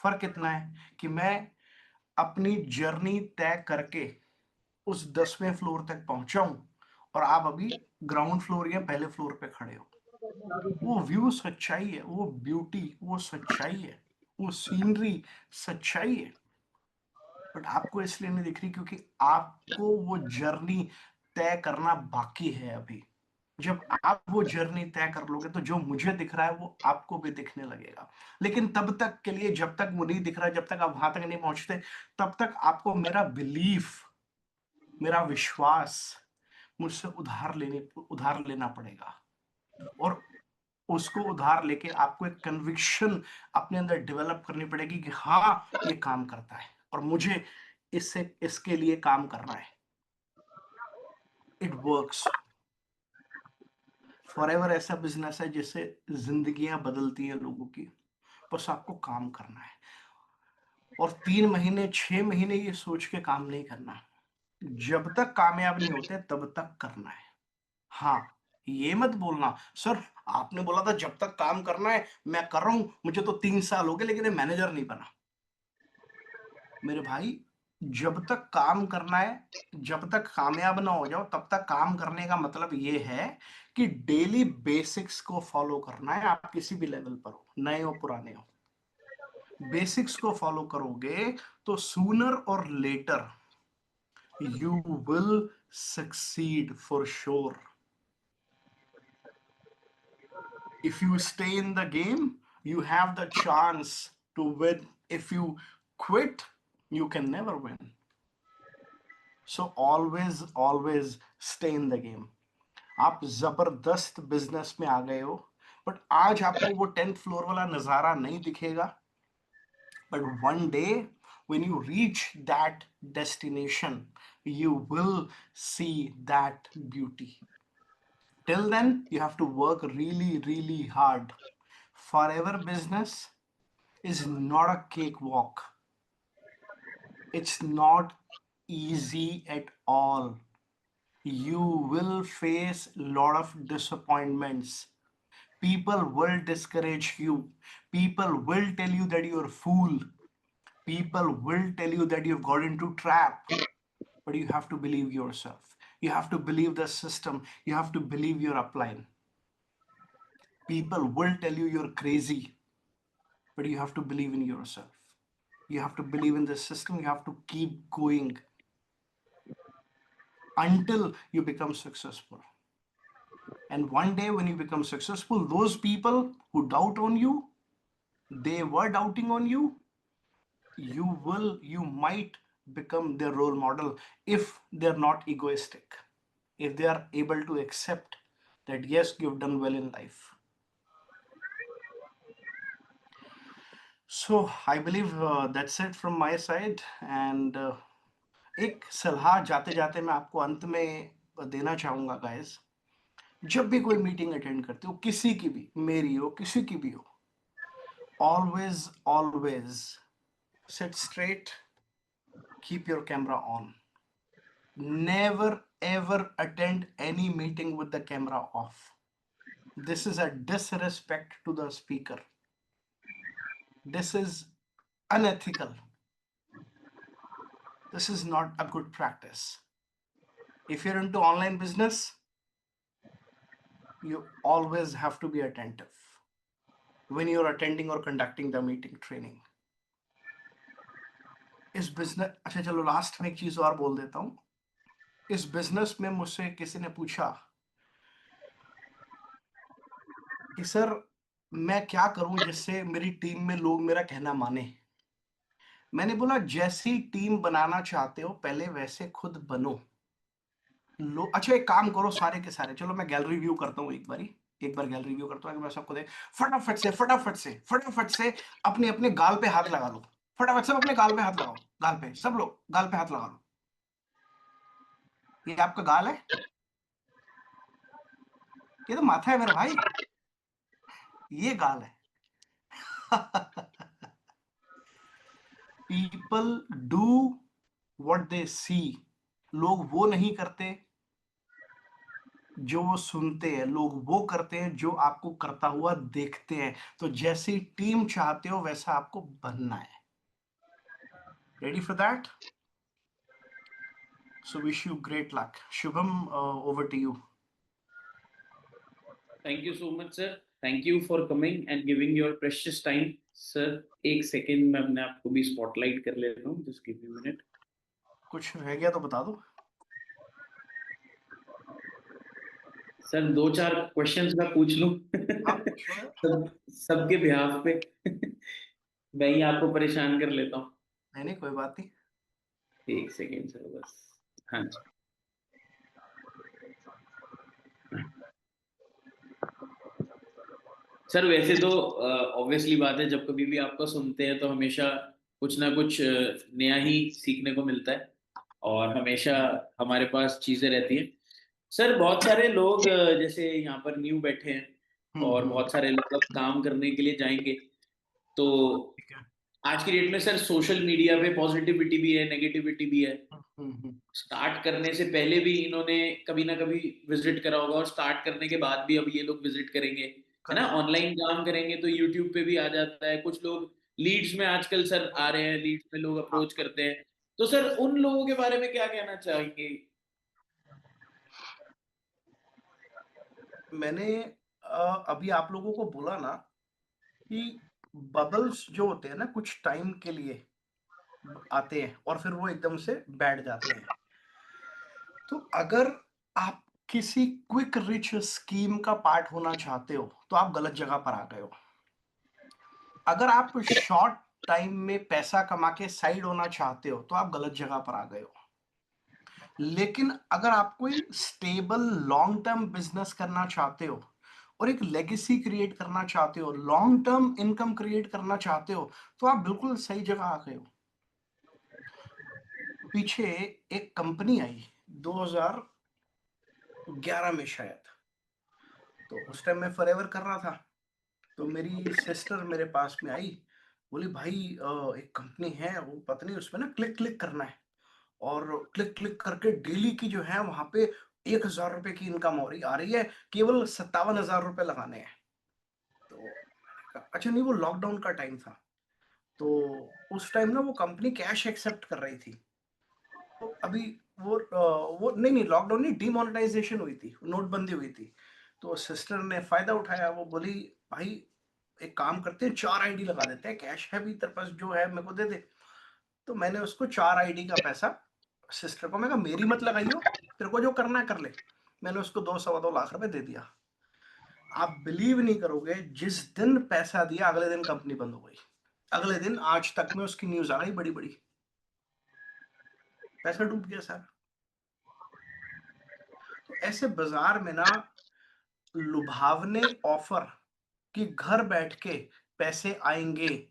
फर्क इतना है कि मैं अपनी जर्नी तय करके उस 10वें फ्लोर तक पहुंचा हूं, और आप अभी ग्राउंड फ्लोर या पहले फ्लोर पे खड़े हो। वो व्यू सच्चाई है, वो ब्यूटी वो सच्चाई है, वो सीनरी सच्चाई है, बट आपको इसलिए नहीं दिख रही क्योंकि आपको वो जर्नी तय करना बाकी है अभी। जब आप वो जर्नी तय कर लोगे तो जो मुझे दिख रहा है वो आपको भी दिखने लगेगा। लेकिन तब तक के लिए, जब तक वो नहीं दिख रहा, जब तक आप वहां तक नहीं पहुंचते, तब तक आपको मेरा बिलीफ, मेरा विश्वास मुझसे उधार लेना पड़ेगा, और उसको उधार लेके आपको एक कन्विक्शन अपने अंदर डेवलप करनी पड़ेगी कि हाँ ये काम करता है और मुझे इससे इसके लिए काम करना है। It works. फॉरएवर ऐसा बिजनेस है जिससे जिंदगियां बदलती हैं लोगों की, बस आपको काम करना है, और 3 महीने 6 महीने ये सोच के काम नहीं करना, जब तक कामयाब नहीं होते तब तक करना है। हाँ, ये मत बोलना सर आपने बोला था जब तक काम करना है, मैं कर रहा हूं, मुझे तो 3 साल हो गए लेकिन मैनेजर नहीं बना। मेरे भाई, जब तक काम करना है, जब तक कामयाब ना हो जाओ तब तक काम करने का मतलब ये है कि डेली बेसिक्स को फॉलो करना है। आप किसी भी लेवल पर हो, नए हो पुराने हो, बेसिक्स को फॉलो करोगे तो सूनर और later you will succeed for sure. If you stay in the game, you have the chance to win. If you quit, you can never win. So always stay in the game. आप जबरदस्त बिजनेस में आ गए हो, बट आज आपको वो 10th फ्लोर वाला नजारा नहीं दिखेगा, but one day when you reach that destination, you will see that beauty. Till then you have to work really hard. Forever business is not a cakewalk. It's not easy at all. You will face a lot of disappointments. People will discourage you. People will tell you that you're a fool. People will tell you that you've got into trap. But you have to believe yourself. You have to believe the system. You have to believe your upline. People will tell you you're crazy, but you have to believe in yourself. You have to believe in the system. You have to keep going until you become successful. And one day when you become successful, those people who doubt on you, they were doubting on you, you might become their role model if they're not egoistic, if they are able to accept that yes, you've done well in life. So I believe that's it from my side. And एक सलाह जाते जाते मैं आपको अंत में देना चाहूंगा गाइस, जब भी कोई मीटिंग अटेंड करते हो, किसी की भी, मेरी हो किसी की भी हो, always seat straight, keep your camera on, never ever attend any meeting with the camera off. This is a disrespect to the speaker. This is unethical. This is not a good practice. If you're into online business, you always have to be attentive when you're attending or conducting the meeting training. इस बिजनेस, अच्छा चलो लास्ट में एक चीज और बोल देता हूँ, इस बिजनेस में मुझसे किसी ने पूछा कि सर मैं क्या करूं जिससे मेरी टीम में लोग मेरा कहना माने। मैंने बोला जैसी टीम बनाना चाहते हो पहले वैसे खुद बनो। लो अच्छा एक काम करो सारे के सारे, चलो मैं गैलरी व्यू करता हूँ एक बार गैलरी व्यू करता हूँ कि मैं सबको देख। फटाफट से अपने अपने गाल पे हाथ लगा लो। फटाफट सब अपने गाल पे हाथ लगाओ, गाल पे सब लोग गाल पे हाथ लगा लो। ये आपका गाल है, ये तो माथा है मेरे भाई, ये गाल है। पीपल डू व्हाट दे सी। लोग वो नहीं करते जो वो सुनते हैं, लोग वो करते हैं जो आपको करता हुआ देखते हैं। तो जैसी टीम चाहते हो वैसा आपको बनना है। Ready for that? So wish you great luck. Shubham, over to you. Thank you so much, sir. Thank you for coming and giving your precious time. Sir, एक सेकेंड में अपने आप को भी स्पॉटलाइट कर लेता हूँ. Just give me a minute. कुछ रह गया तो बता दो। सर 2-4 क्वेश्चंस मैं पूछ लूं? हाँ पूछो यार। सबके बिहाफ पे मैं ही आपको परेशान कर लेता हूँ. नहीं नहीं कोई बात नहीं। एक सेकेंड सर बस. हाँ जी. सर वैसे तो ऑब्वियसली बात है, जब कभी भी आपको सुनते हैं तो हमेशा कुछ ना कुछ नया ही सीखने को मिलता है और हमेशा हमारे पास चीजें रहती हैं. सर बहुत सारे लोग जैसे यहाँ पर न्यू बैठे हैं और हम्म। बहुत सारे लोग अब काम करने के लिए जाएंगे, तो ठीक है। आज की डेट में सर सोशल मीडिया पे पॉजिटिविटी भी है, नेगेटिविटी भी है. हम्म। स्टार्ट करने से पहले भी इन्होंने कभी ना कभी विजिट करा होगा और स्टार्ट करने के बाद भी अब ये लोग विजिट करेंगे, है ना. करेक्ट। ऑनलाइन काम करेंगे तो यूट्यूब पे भी आ जाता है. कुछ लोग लीड्स में आजकल सर आ रहे हैं, लीड्स में लोग हाँ अप्रोच करते हैं. तो सर उन लोगों के बारे में क्या कहना चाहेंगे? मैंने अभी आप लोगों को बोला ना कि बबल्स जो होते हैं ना कुछ टाइम के लिए आते हैं और फिर वो एकदम से बैठ जाते हैं। तो अगर आप किसी क्विक रिच स्कीम का पार्ट होना चाहते हो तो आप गलत जगह पर आ गए हो। अगर आप शॉर्ट टाइम में पैसा कमा के साइड होना चाहते हो तो आप गलत जगह पर आ गए हो। लेकिन अगर आप कोई स्टेबल लॉन्ग टर्म बिजनेस करना चाहते हो और एक लेगेसी क्रिएट करना चाहते हो, लॉन्ग टर्म इनकम क्रिएट करना चाहते हो, तो आप बिल्कुल सही जगह आ गए हो। पीछे एक कंपनी आई 2011 में शायद, तो उस टाइम मैं फॉरएवर कर रहा था। तो मेरी सिस्टर मेरे पास में आई, बोली भाई एक कंपनी है वो पता नहीं उसमें ना क्लिक क्लिक करना है और क्लिक क्लिक करके डेली की जो है वहां पे 1,000 रुपए की इनकम हो रही आ रही है, केवल 57,000 रुपए लगाने हैं। तो मैंने कहा अच्छा, नहीं वो लॉकडाउन का टाइम था, तो उस टाइम ना वो कंपनी कैश एक्सेप्ट कर रही थी। तो अभी वो नहीं नहीं लॉकडाउन नहीं, डिमोनेटाइजेशन हुई थी, नोटबंदी हुई थी। तो सिस्टर ने फायदा उठाया, वो बोली भाई एक काम करते हैं 4 आईडी लगा देते हैं, कैश है भी तेरे पास जो है मेरे को दे दे। तो मैंने उसको 4 आईडी का पैसा, सिस्टर को मैं कहा मेरी मत लगाइयो, तेरे को जो करना है कर ले। मैंने उसको 2 सवा 2 लाख रुपए दे दिया। आप बिलीव नहीं करोगे, जिस दिन पैसा दिया अगले दिन कंपनी बंद हो गई। अगले दिन आज तक में उसकी न्यूज आ गई बड़ी बड़ी, पैसा डूब गया सर। तो ऐसे बाजार में ना लुभावने ऑफर कि घर बैठ के पैसे आएंगे,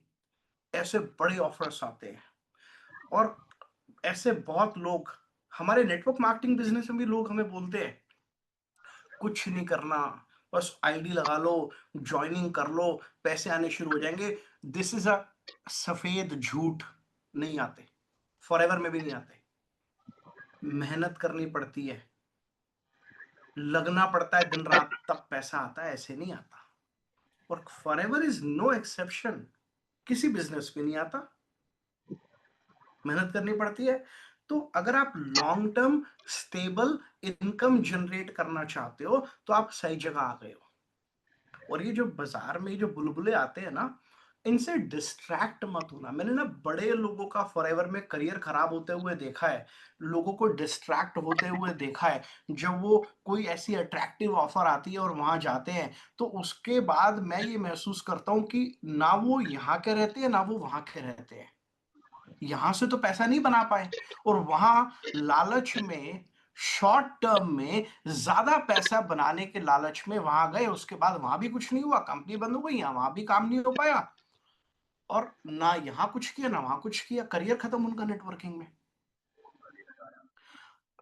ऐसे बड़े ऑफर्स आते हैं। और ऐसे बहुत लोग हमारे नेटवर्क मार्केटिंग बिजनेस में भी लोग हमें बोलते हैं कुछ नहीं करना, बस आईडी लगा लो, ज्वाइनिंग कर लो, पैसे आने शुरू हो जाएंगे। दिस इज अ सफेद झूठ। नहीं आते, फॉरएवर में भी नहीं आते। मेहनत करनी पड़ती है, लगना पड़ता है दिन रात, तब पैसा आता है, ऐसे नहीं आता। और फॉरएवर इज नो एक्सेप्शन, किसी बिजनेस में नहीं आता, मेहनत करनी पड़ती है। तो अगर आप long term stable income generate करना चाहते हो तो आप सही जगह आ गए हो। और ये जो बाजार में जो बुलबुले आते हैं ना इनसे डिस्ट्रैक्ट मत होना। मैंने ना बड़े लोगों का फॉरएवर में करियर खराब होते हुए देखा है, लोगों को डिस्ट्रैक्ट होते हुए देखा है। जब वो कोई ऐसी अट्रैक्टिव ऑफर आती है और वहां जाते हैं, तो उसके बाद मैं ये महसूस करता हूँ कि ना वो यहाँ के रहते हैं ना वो वहां के रहते हैं। यहाँ से तो पैसा नहीं बना पाए, और वहां लालच में, शॉर्ट टर्म में ज्यादा पैसा बनाने के लालच में वहां गए, उसके बाद वहां भी कुछ नहीं हुआ, कंपनी बंद हो गई, यहाँ वहां भी काम नहीं हो पाया, और ना यहाँ कुछ किया ना वहां कुछ किया, करियर खत्म उनका नेटवर्किंग में।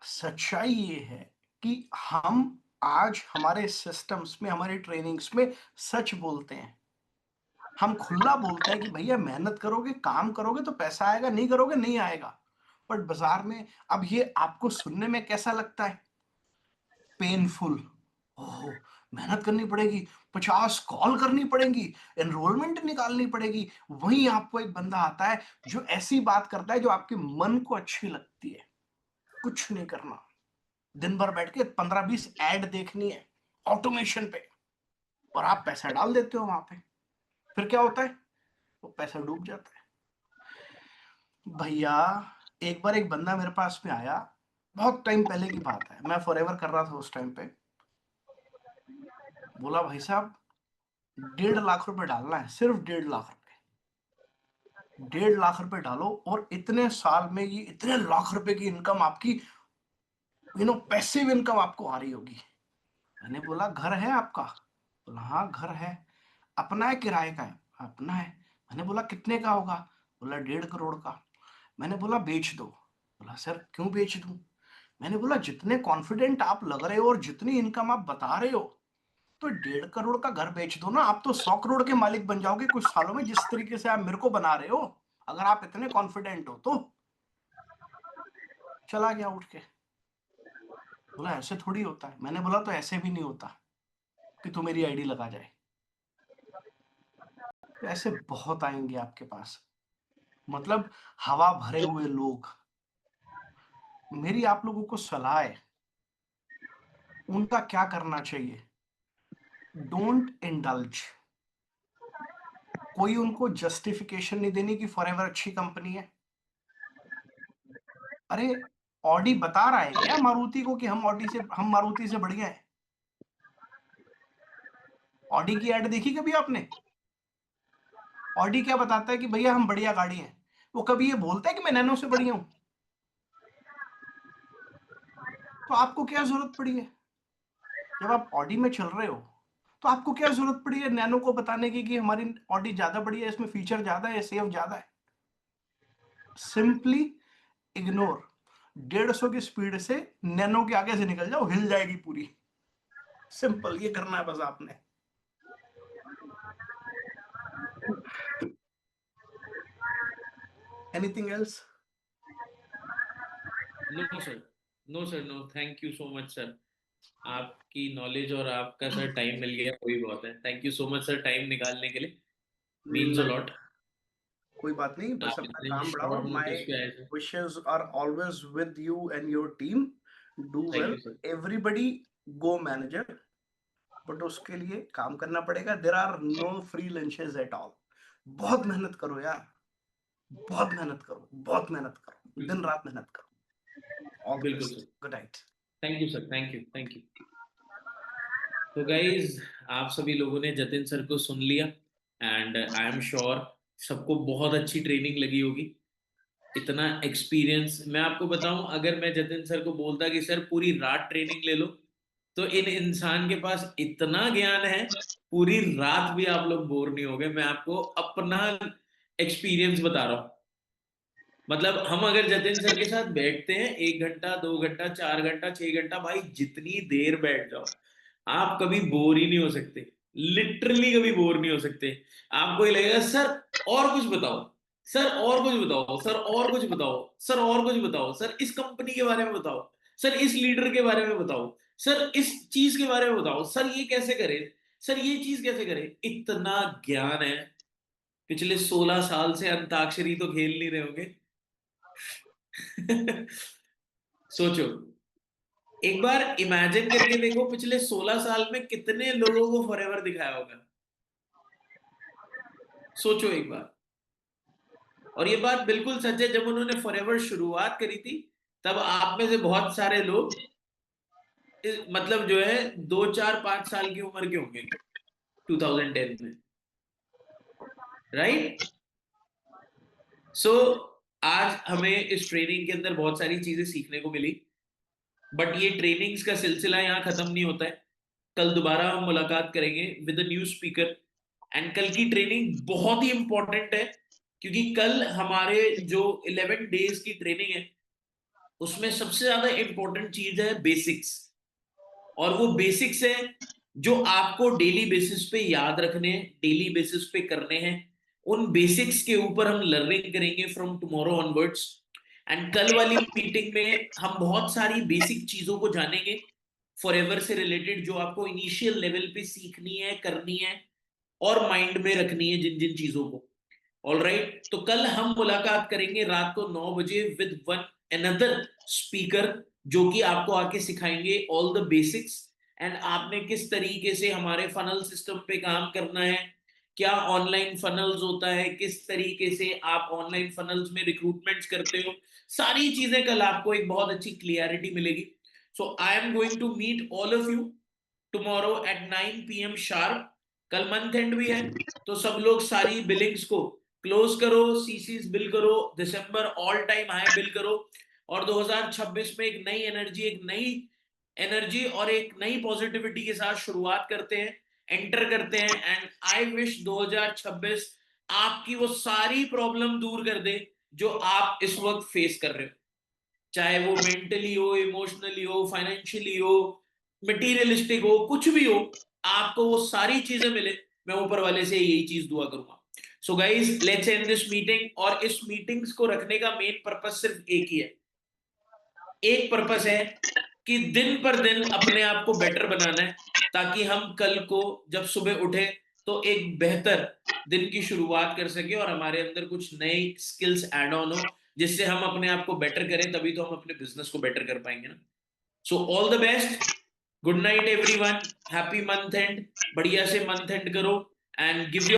सच्चाई ये है कि हम आज हमारे सिस्टम्स में, हमारे ट्रेनिंग्स में सच बोलते हैं, हम खुला बोलते हैं कि भैया मेहनत करोगे, काम करोगे तो पैसा आएगा, नहीं करोगे नहीं आएगा। बट बाजार में अब ये आपको सुनने में कैसा लगता है? पेनफुल। ओह, मेहनत करनी पड़ेगी, 50 कॉल करनी पड़ेगी, एनरोलमेंट निकालनी पड़ेगी। वहीं आपको एक बंदा आता है जो ऐसी बात करता है जो आपके मन को अच्छी लगती है। कुछ नहीं करना, दिन भर बैठ के 15-20 ऐड देखनी है ऑटोमेशन पे, और आप पैसा डाल देते हो वहां पे। फिर क्या होता है? वो पैसा डूब जाता है। भैया, एक बार एक बंदा मेरे पास में आया, बहुत टाइम पहले की बात है, मैं फॉरएवर कर रहा था उस टाइम पे। बोला भाई साहब 1.5 लाख रुपए डालना है, सिर्फ 1.5 लाख रुपए, 1.5 लाख रुपए डालो, और इतने साल में ये इतने लाख रुपए की इनकम आपकी, पैसिव इनकम आपको आ रही होगी। मैंने बोला घर है आपका? बोला हाँ घर है। अपना है किराए का है? अपना है। मैंने बोला कितने का होगा? बोला 1.5 करोड़ का। मैंने बोला बेच दो। बोला सर क्यों बेच दूं? मैंने बोला जितने कॉन्फिडेंट आप लग रहे हो और जितनी इनकम आप बता रहे हो, तो 1.5 करोड़ का घर बेच दो ना, आप तो 100 करोड़ के मालिक बन जाओगे कुछ सालों में, जिस तरीके से आप मेरे को बना रहे हो, अगर आप इतने कॉन्फिडेंट हो तो। चला गया उठ के। बोला ऐसे थोड़ी होता है। मैंने बोला तो ऐसे भी नहीं होता कि तू मेरी आईडी लगा जाए। तो ऐसे बहुत आएंगे आपके पास, मतलब हवा भरे हुए लोग। मेरी आप लोगों को सलाह है, उनका क्या करना चाहिए? Don't indulge. कोई उनको जस्टिफिकेशन नहीं देनी कि फॉरएवर अच्छी कंपनी है। अरे ऑडी बता रहा है क्या मारुति को कि हम मारुति से बढ़िया है? ऑडी की ऐड देखी कभी आपने? ऑडी क्या बताता है कि भैया हम बढ़िया गाड़ी है? वो कभी ये बोलता है कि मैं नैनो से बढ़िया हूं? तो आपको क्या जरूरत पड़ी है? जब आप ऑडी में चल रहे हो तो आपको क्या जरूरत पड़ी है नैनो को बताने की कि हमारी ऑडी ज्यादा बढ़िया है, इसमें फीचर ज्यादा है, सेफ ज्यादा है? Simply ignore. 150 की स्पीड से नैनो के आगे से निकल जाओ, हिल जाएगी पूरी। सिंपल, ये करना है बस आपने। Anything else? No sir, no sir, no, thank you so much sir. आपकी नॉलेज और आपका सर टाइम मिल गया, वही बहुत है। Thank you so much sir time निकालने के लिए, मीन्स अ लॉट। कोई बात नहीं, बस आप अपना इतने काम बढ़ाओ। शॉर्ट माय नोटिस पे आए sir. wishes are always with you and your team. Do thank well. You sir. Everybody go manager, but उसके लिए काम करना पड़ेगा। There are no free lunches at all. बहुत मेहनत करो यार, बहुत मेहनत करो, बहुत मेहनत करो, दिन रात मेहनत करो। ऑल द बिल्कुल best, sir. Good night. Thank you sir, thank you, thank you. तो गाइज, आप सभी लोगों ने जतिन सर को सुन लिया, एंड आई एम श्योर सबको बहुत अच्छी ट्रेनिंग लगी होगी। इतना एक्सपीरियंस, मैं आपको बताऊं, अगर मैं जतिन सर को बोलता कि सर पूरी रात ट्रेनिंग ले लो, तो इन इंसान के पास इतना ज्ञान है, पूरी रात भी आप लोग बोर नहीं होगे। मैं आपको अपना एक्सपीरियंस बता रहा हूँ। मतलब हम अगर जतिन सर के साथ बैठते हैं 1 घंटा, 2 घंटा, 4 घंटा, 6 घंटा, भाई जितनी देर बैठ जाओ, आप कभी बोर ही नहीं हो सकते। लिटरली कभी बोर नहीं हो सकते। आपको ये लगेगा सर और कुछ बताओ, सर और कुछ बताओ, सर और कुछ बताओ, सर और कुछ बताओ, सर इस कंपनी के बारे में बताओ, सर इस लीडर के बारे में बताओ, सर इस चीज के बारे में बताओ, सर ये कैसे करे, सर ये चीज कैसे करे। इतना ज्ञान है। पिछले 16 साल से अंताक्षरी तो खेल नहीं रहे होंगे। सोचो, एक बार इमेजिन करके देखो, पिछले 16 साल में कितने लोगों को फॉरएवर दिखाया होगा। सोचो एक बार। और ये बात बिल्कुल सच है, जब उन्होंने फॉरएवर शुरुआत करी थी तब आप में से बहुत सारे लोग मतलब जो है 2 4 5 साल की उम्र के होंगे 2010 में, राइट? सो आज हमें इस ट्रेनिंग के अंदर बहुत सारी चीजें सीखने को मिली, बट ये ट्रेनिंग्स का सिलसिला यहाँ खत्म नहीं होता है। कल दोबारा हम मुलाकात करेंगे with a new speaker, and कल की ट्रेनिंग बहुत ही इंपॉर्टेंट है, क्योंकि कल हमारे जो 11 डेज की ट्रेनिंग है उसमें सबसे ज्यादा इंपॉर्टेंट चीज है बेसिक्स। और वो बेसिक्स है जो आपको डेली बेसिस पे याद रखने हैं, डेली बेसिस पे करने हैं। उन बेसिक्स के ऊपर हम लर्निंग करेंगे फ्रॉम टुमारो ऑनवर्ड्स। एंड कल वाली मीटिंग में हम बहुत सारी बेसिक चीजों को जानेंगे फॉरएवर से रिलेटेड, जो आपको इनिशियल लेवल पे सीखनी है, करनी है और माइंड में रखनी है जिन जिन चीजों को। ऑलराइट, तो कल हम मुलाकात करेंगे रात को 9 बजे विद वन अनदर स्पीकर, जो कि आपको आके सिखाएंगे ऑल द बेसिक्स एंड आपने किस तरीके से हमारे फनल सिस्टम पे काम करना है, क्या ऑनलाइन फनल्स होता है, किस तरीके से आप ऑनलाइन फनल्स में रिक्रूटमेंट्स करते हो। सारी चीजें कल आपको एक बहुत अच्छी क्लियरिटी मिलेगी। So I am going to meet all of you tomorrow at 9 PM sharp. कल मंथ एंड भी है, तो सब लोग सारी बिलिंग्स को क्लोज करो, सीसीज बिल करो, दिसंबर ऑल टाइम हाई बिल करो, और 2026 में एक नई एनर्जी और एक नई पॉजिटिविटी के साथ शुरुआत करते हैं, एंटर करते हैं। एंड आई विश 2026 आपकी वो सारी प्रॉब्लम दूर कर दे जो आप इस वक्त फेस कर रहे हो, चाहे वो मेंटली हो, इमोशनली हो, फाइनेंशियली हो, मटेरियलिस्टिक हो, कुछ भी हो, आपको वो सारी चीजें मिले। मैं ऊपर वाले से यही चीज दुआ करूंगा। So guys, let's end this meeting. और इस मीटिंग्स को रखने का मेन पर्पस सिर्फ एक ही है, एक पर्पस है कि दिन पर दिन अपने आप को बेटर बनाना है, ताकि हम कल को जब सुबह उठे तो एक बेहतर दिन की शुरुआत कर सके और हमारे अंदर कुछ नए स्किल्स ऐड ऑन हो, जिससे हम अपने आप को बेटर करें, तभी तो हम अपने बिजनेस को बेटर कर पाएंगे ना। So all the best, good night everyone, happy month and, बढ़िया से मंथ एंड करो एंड गिव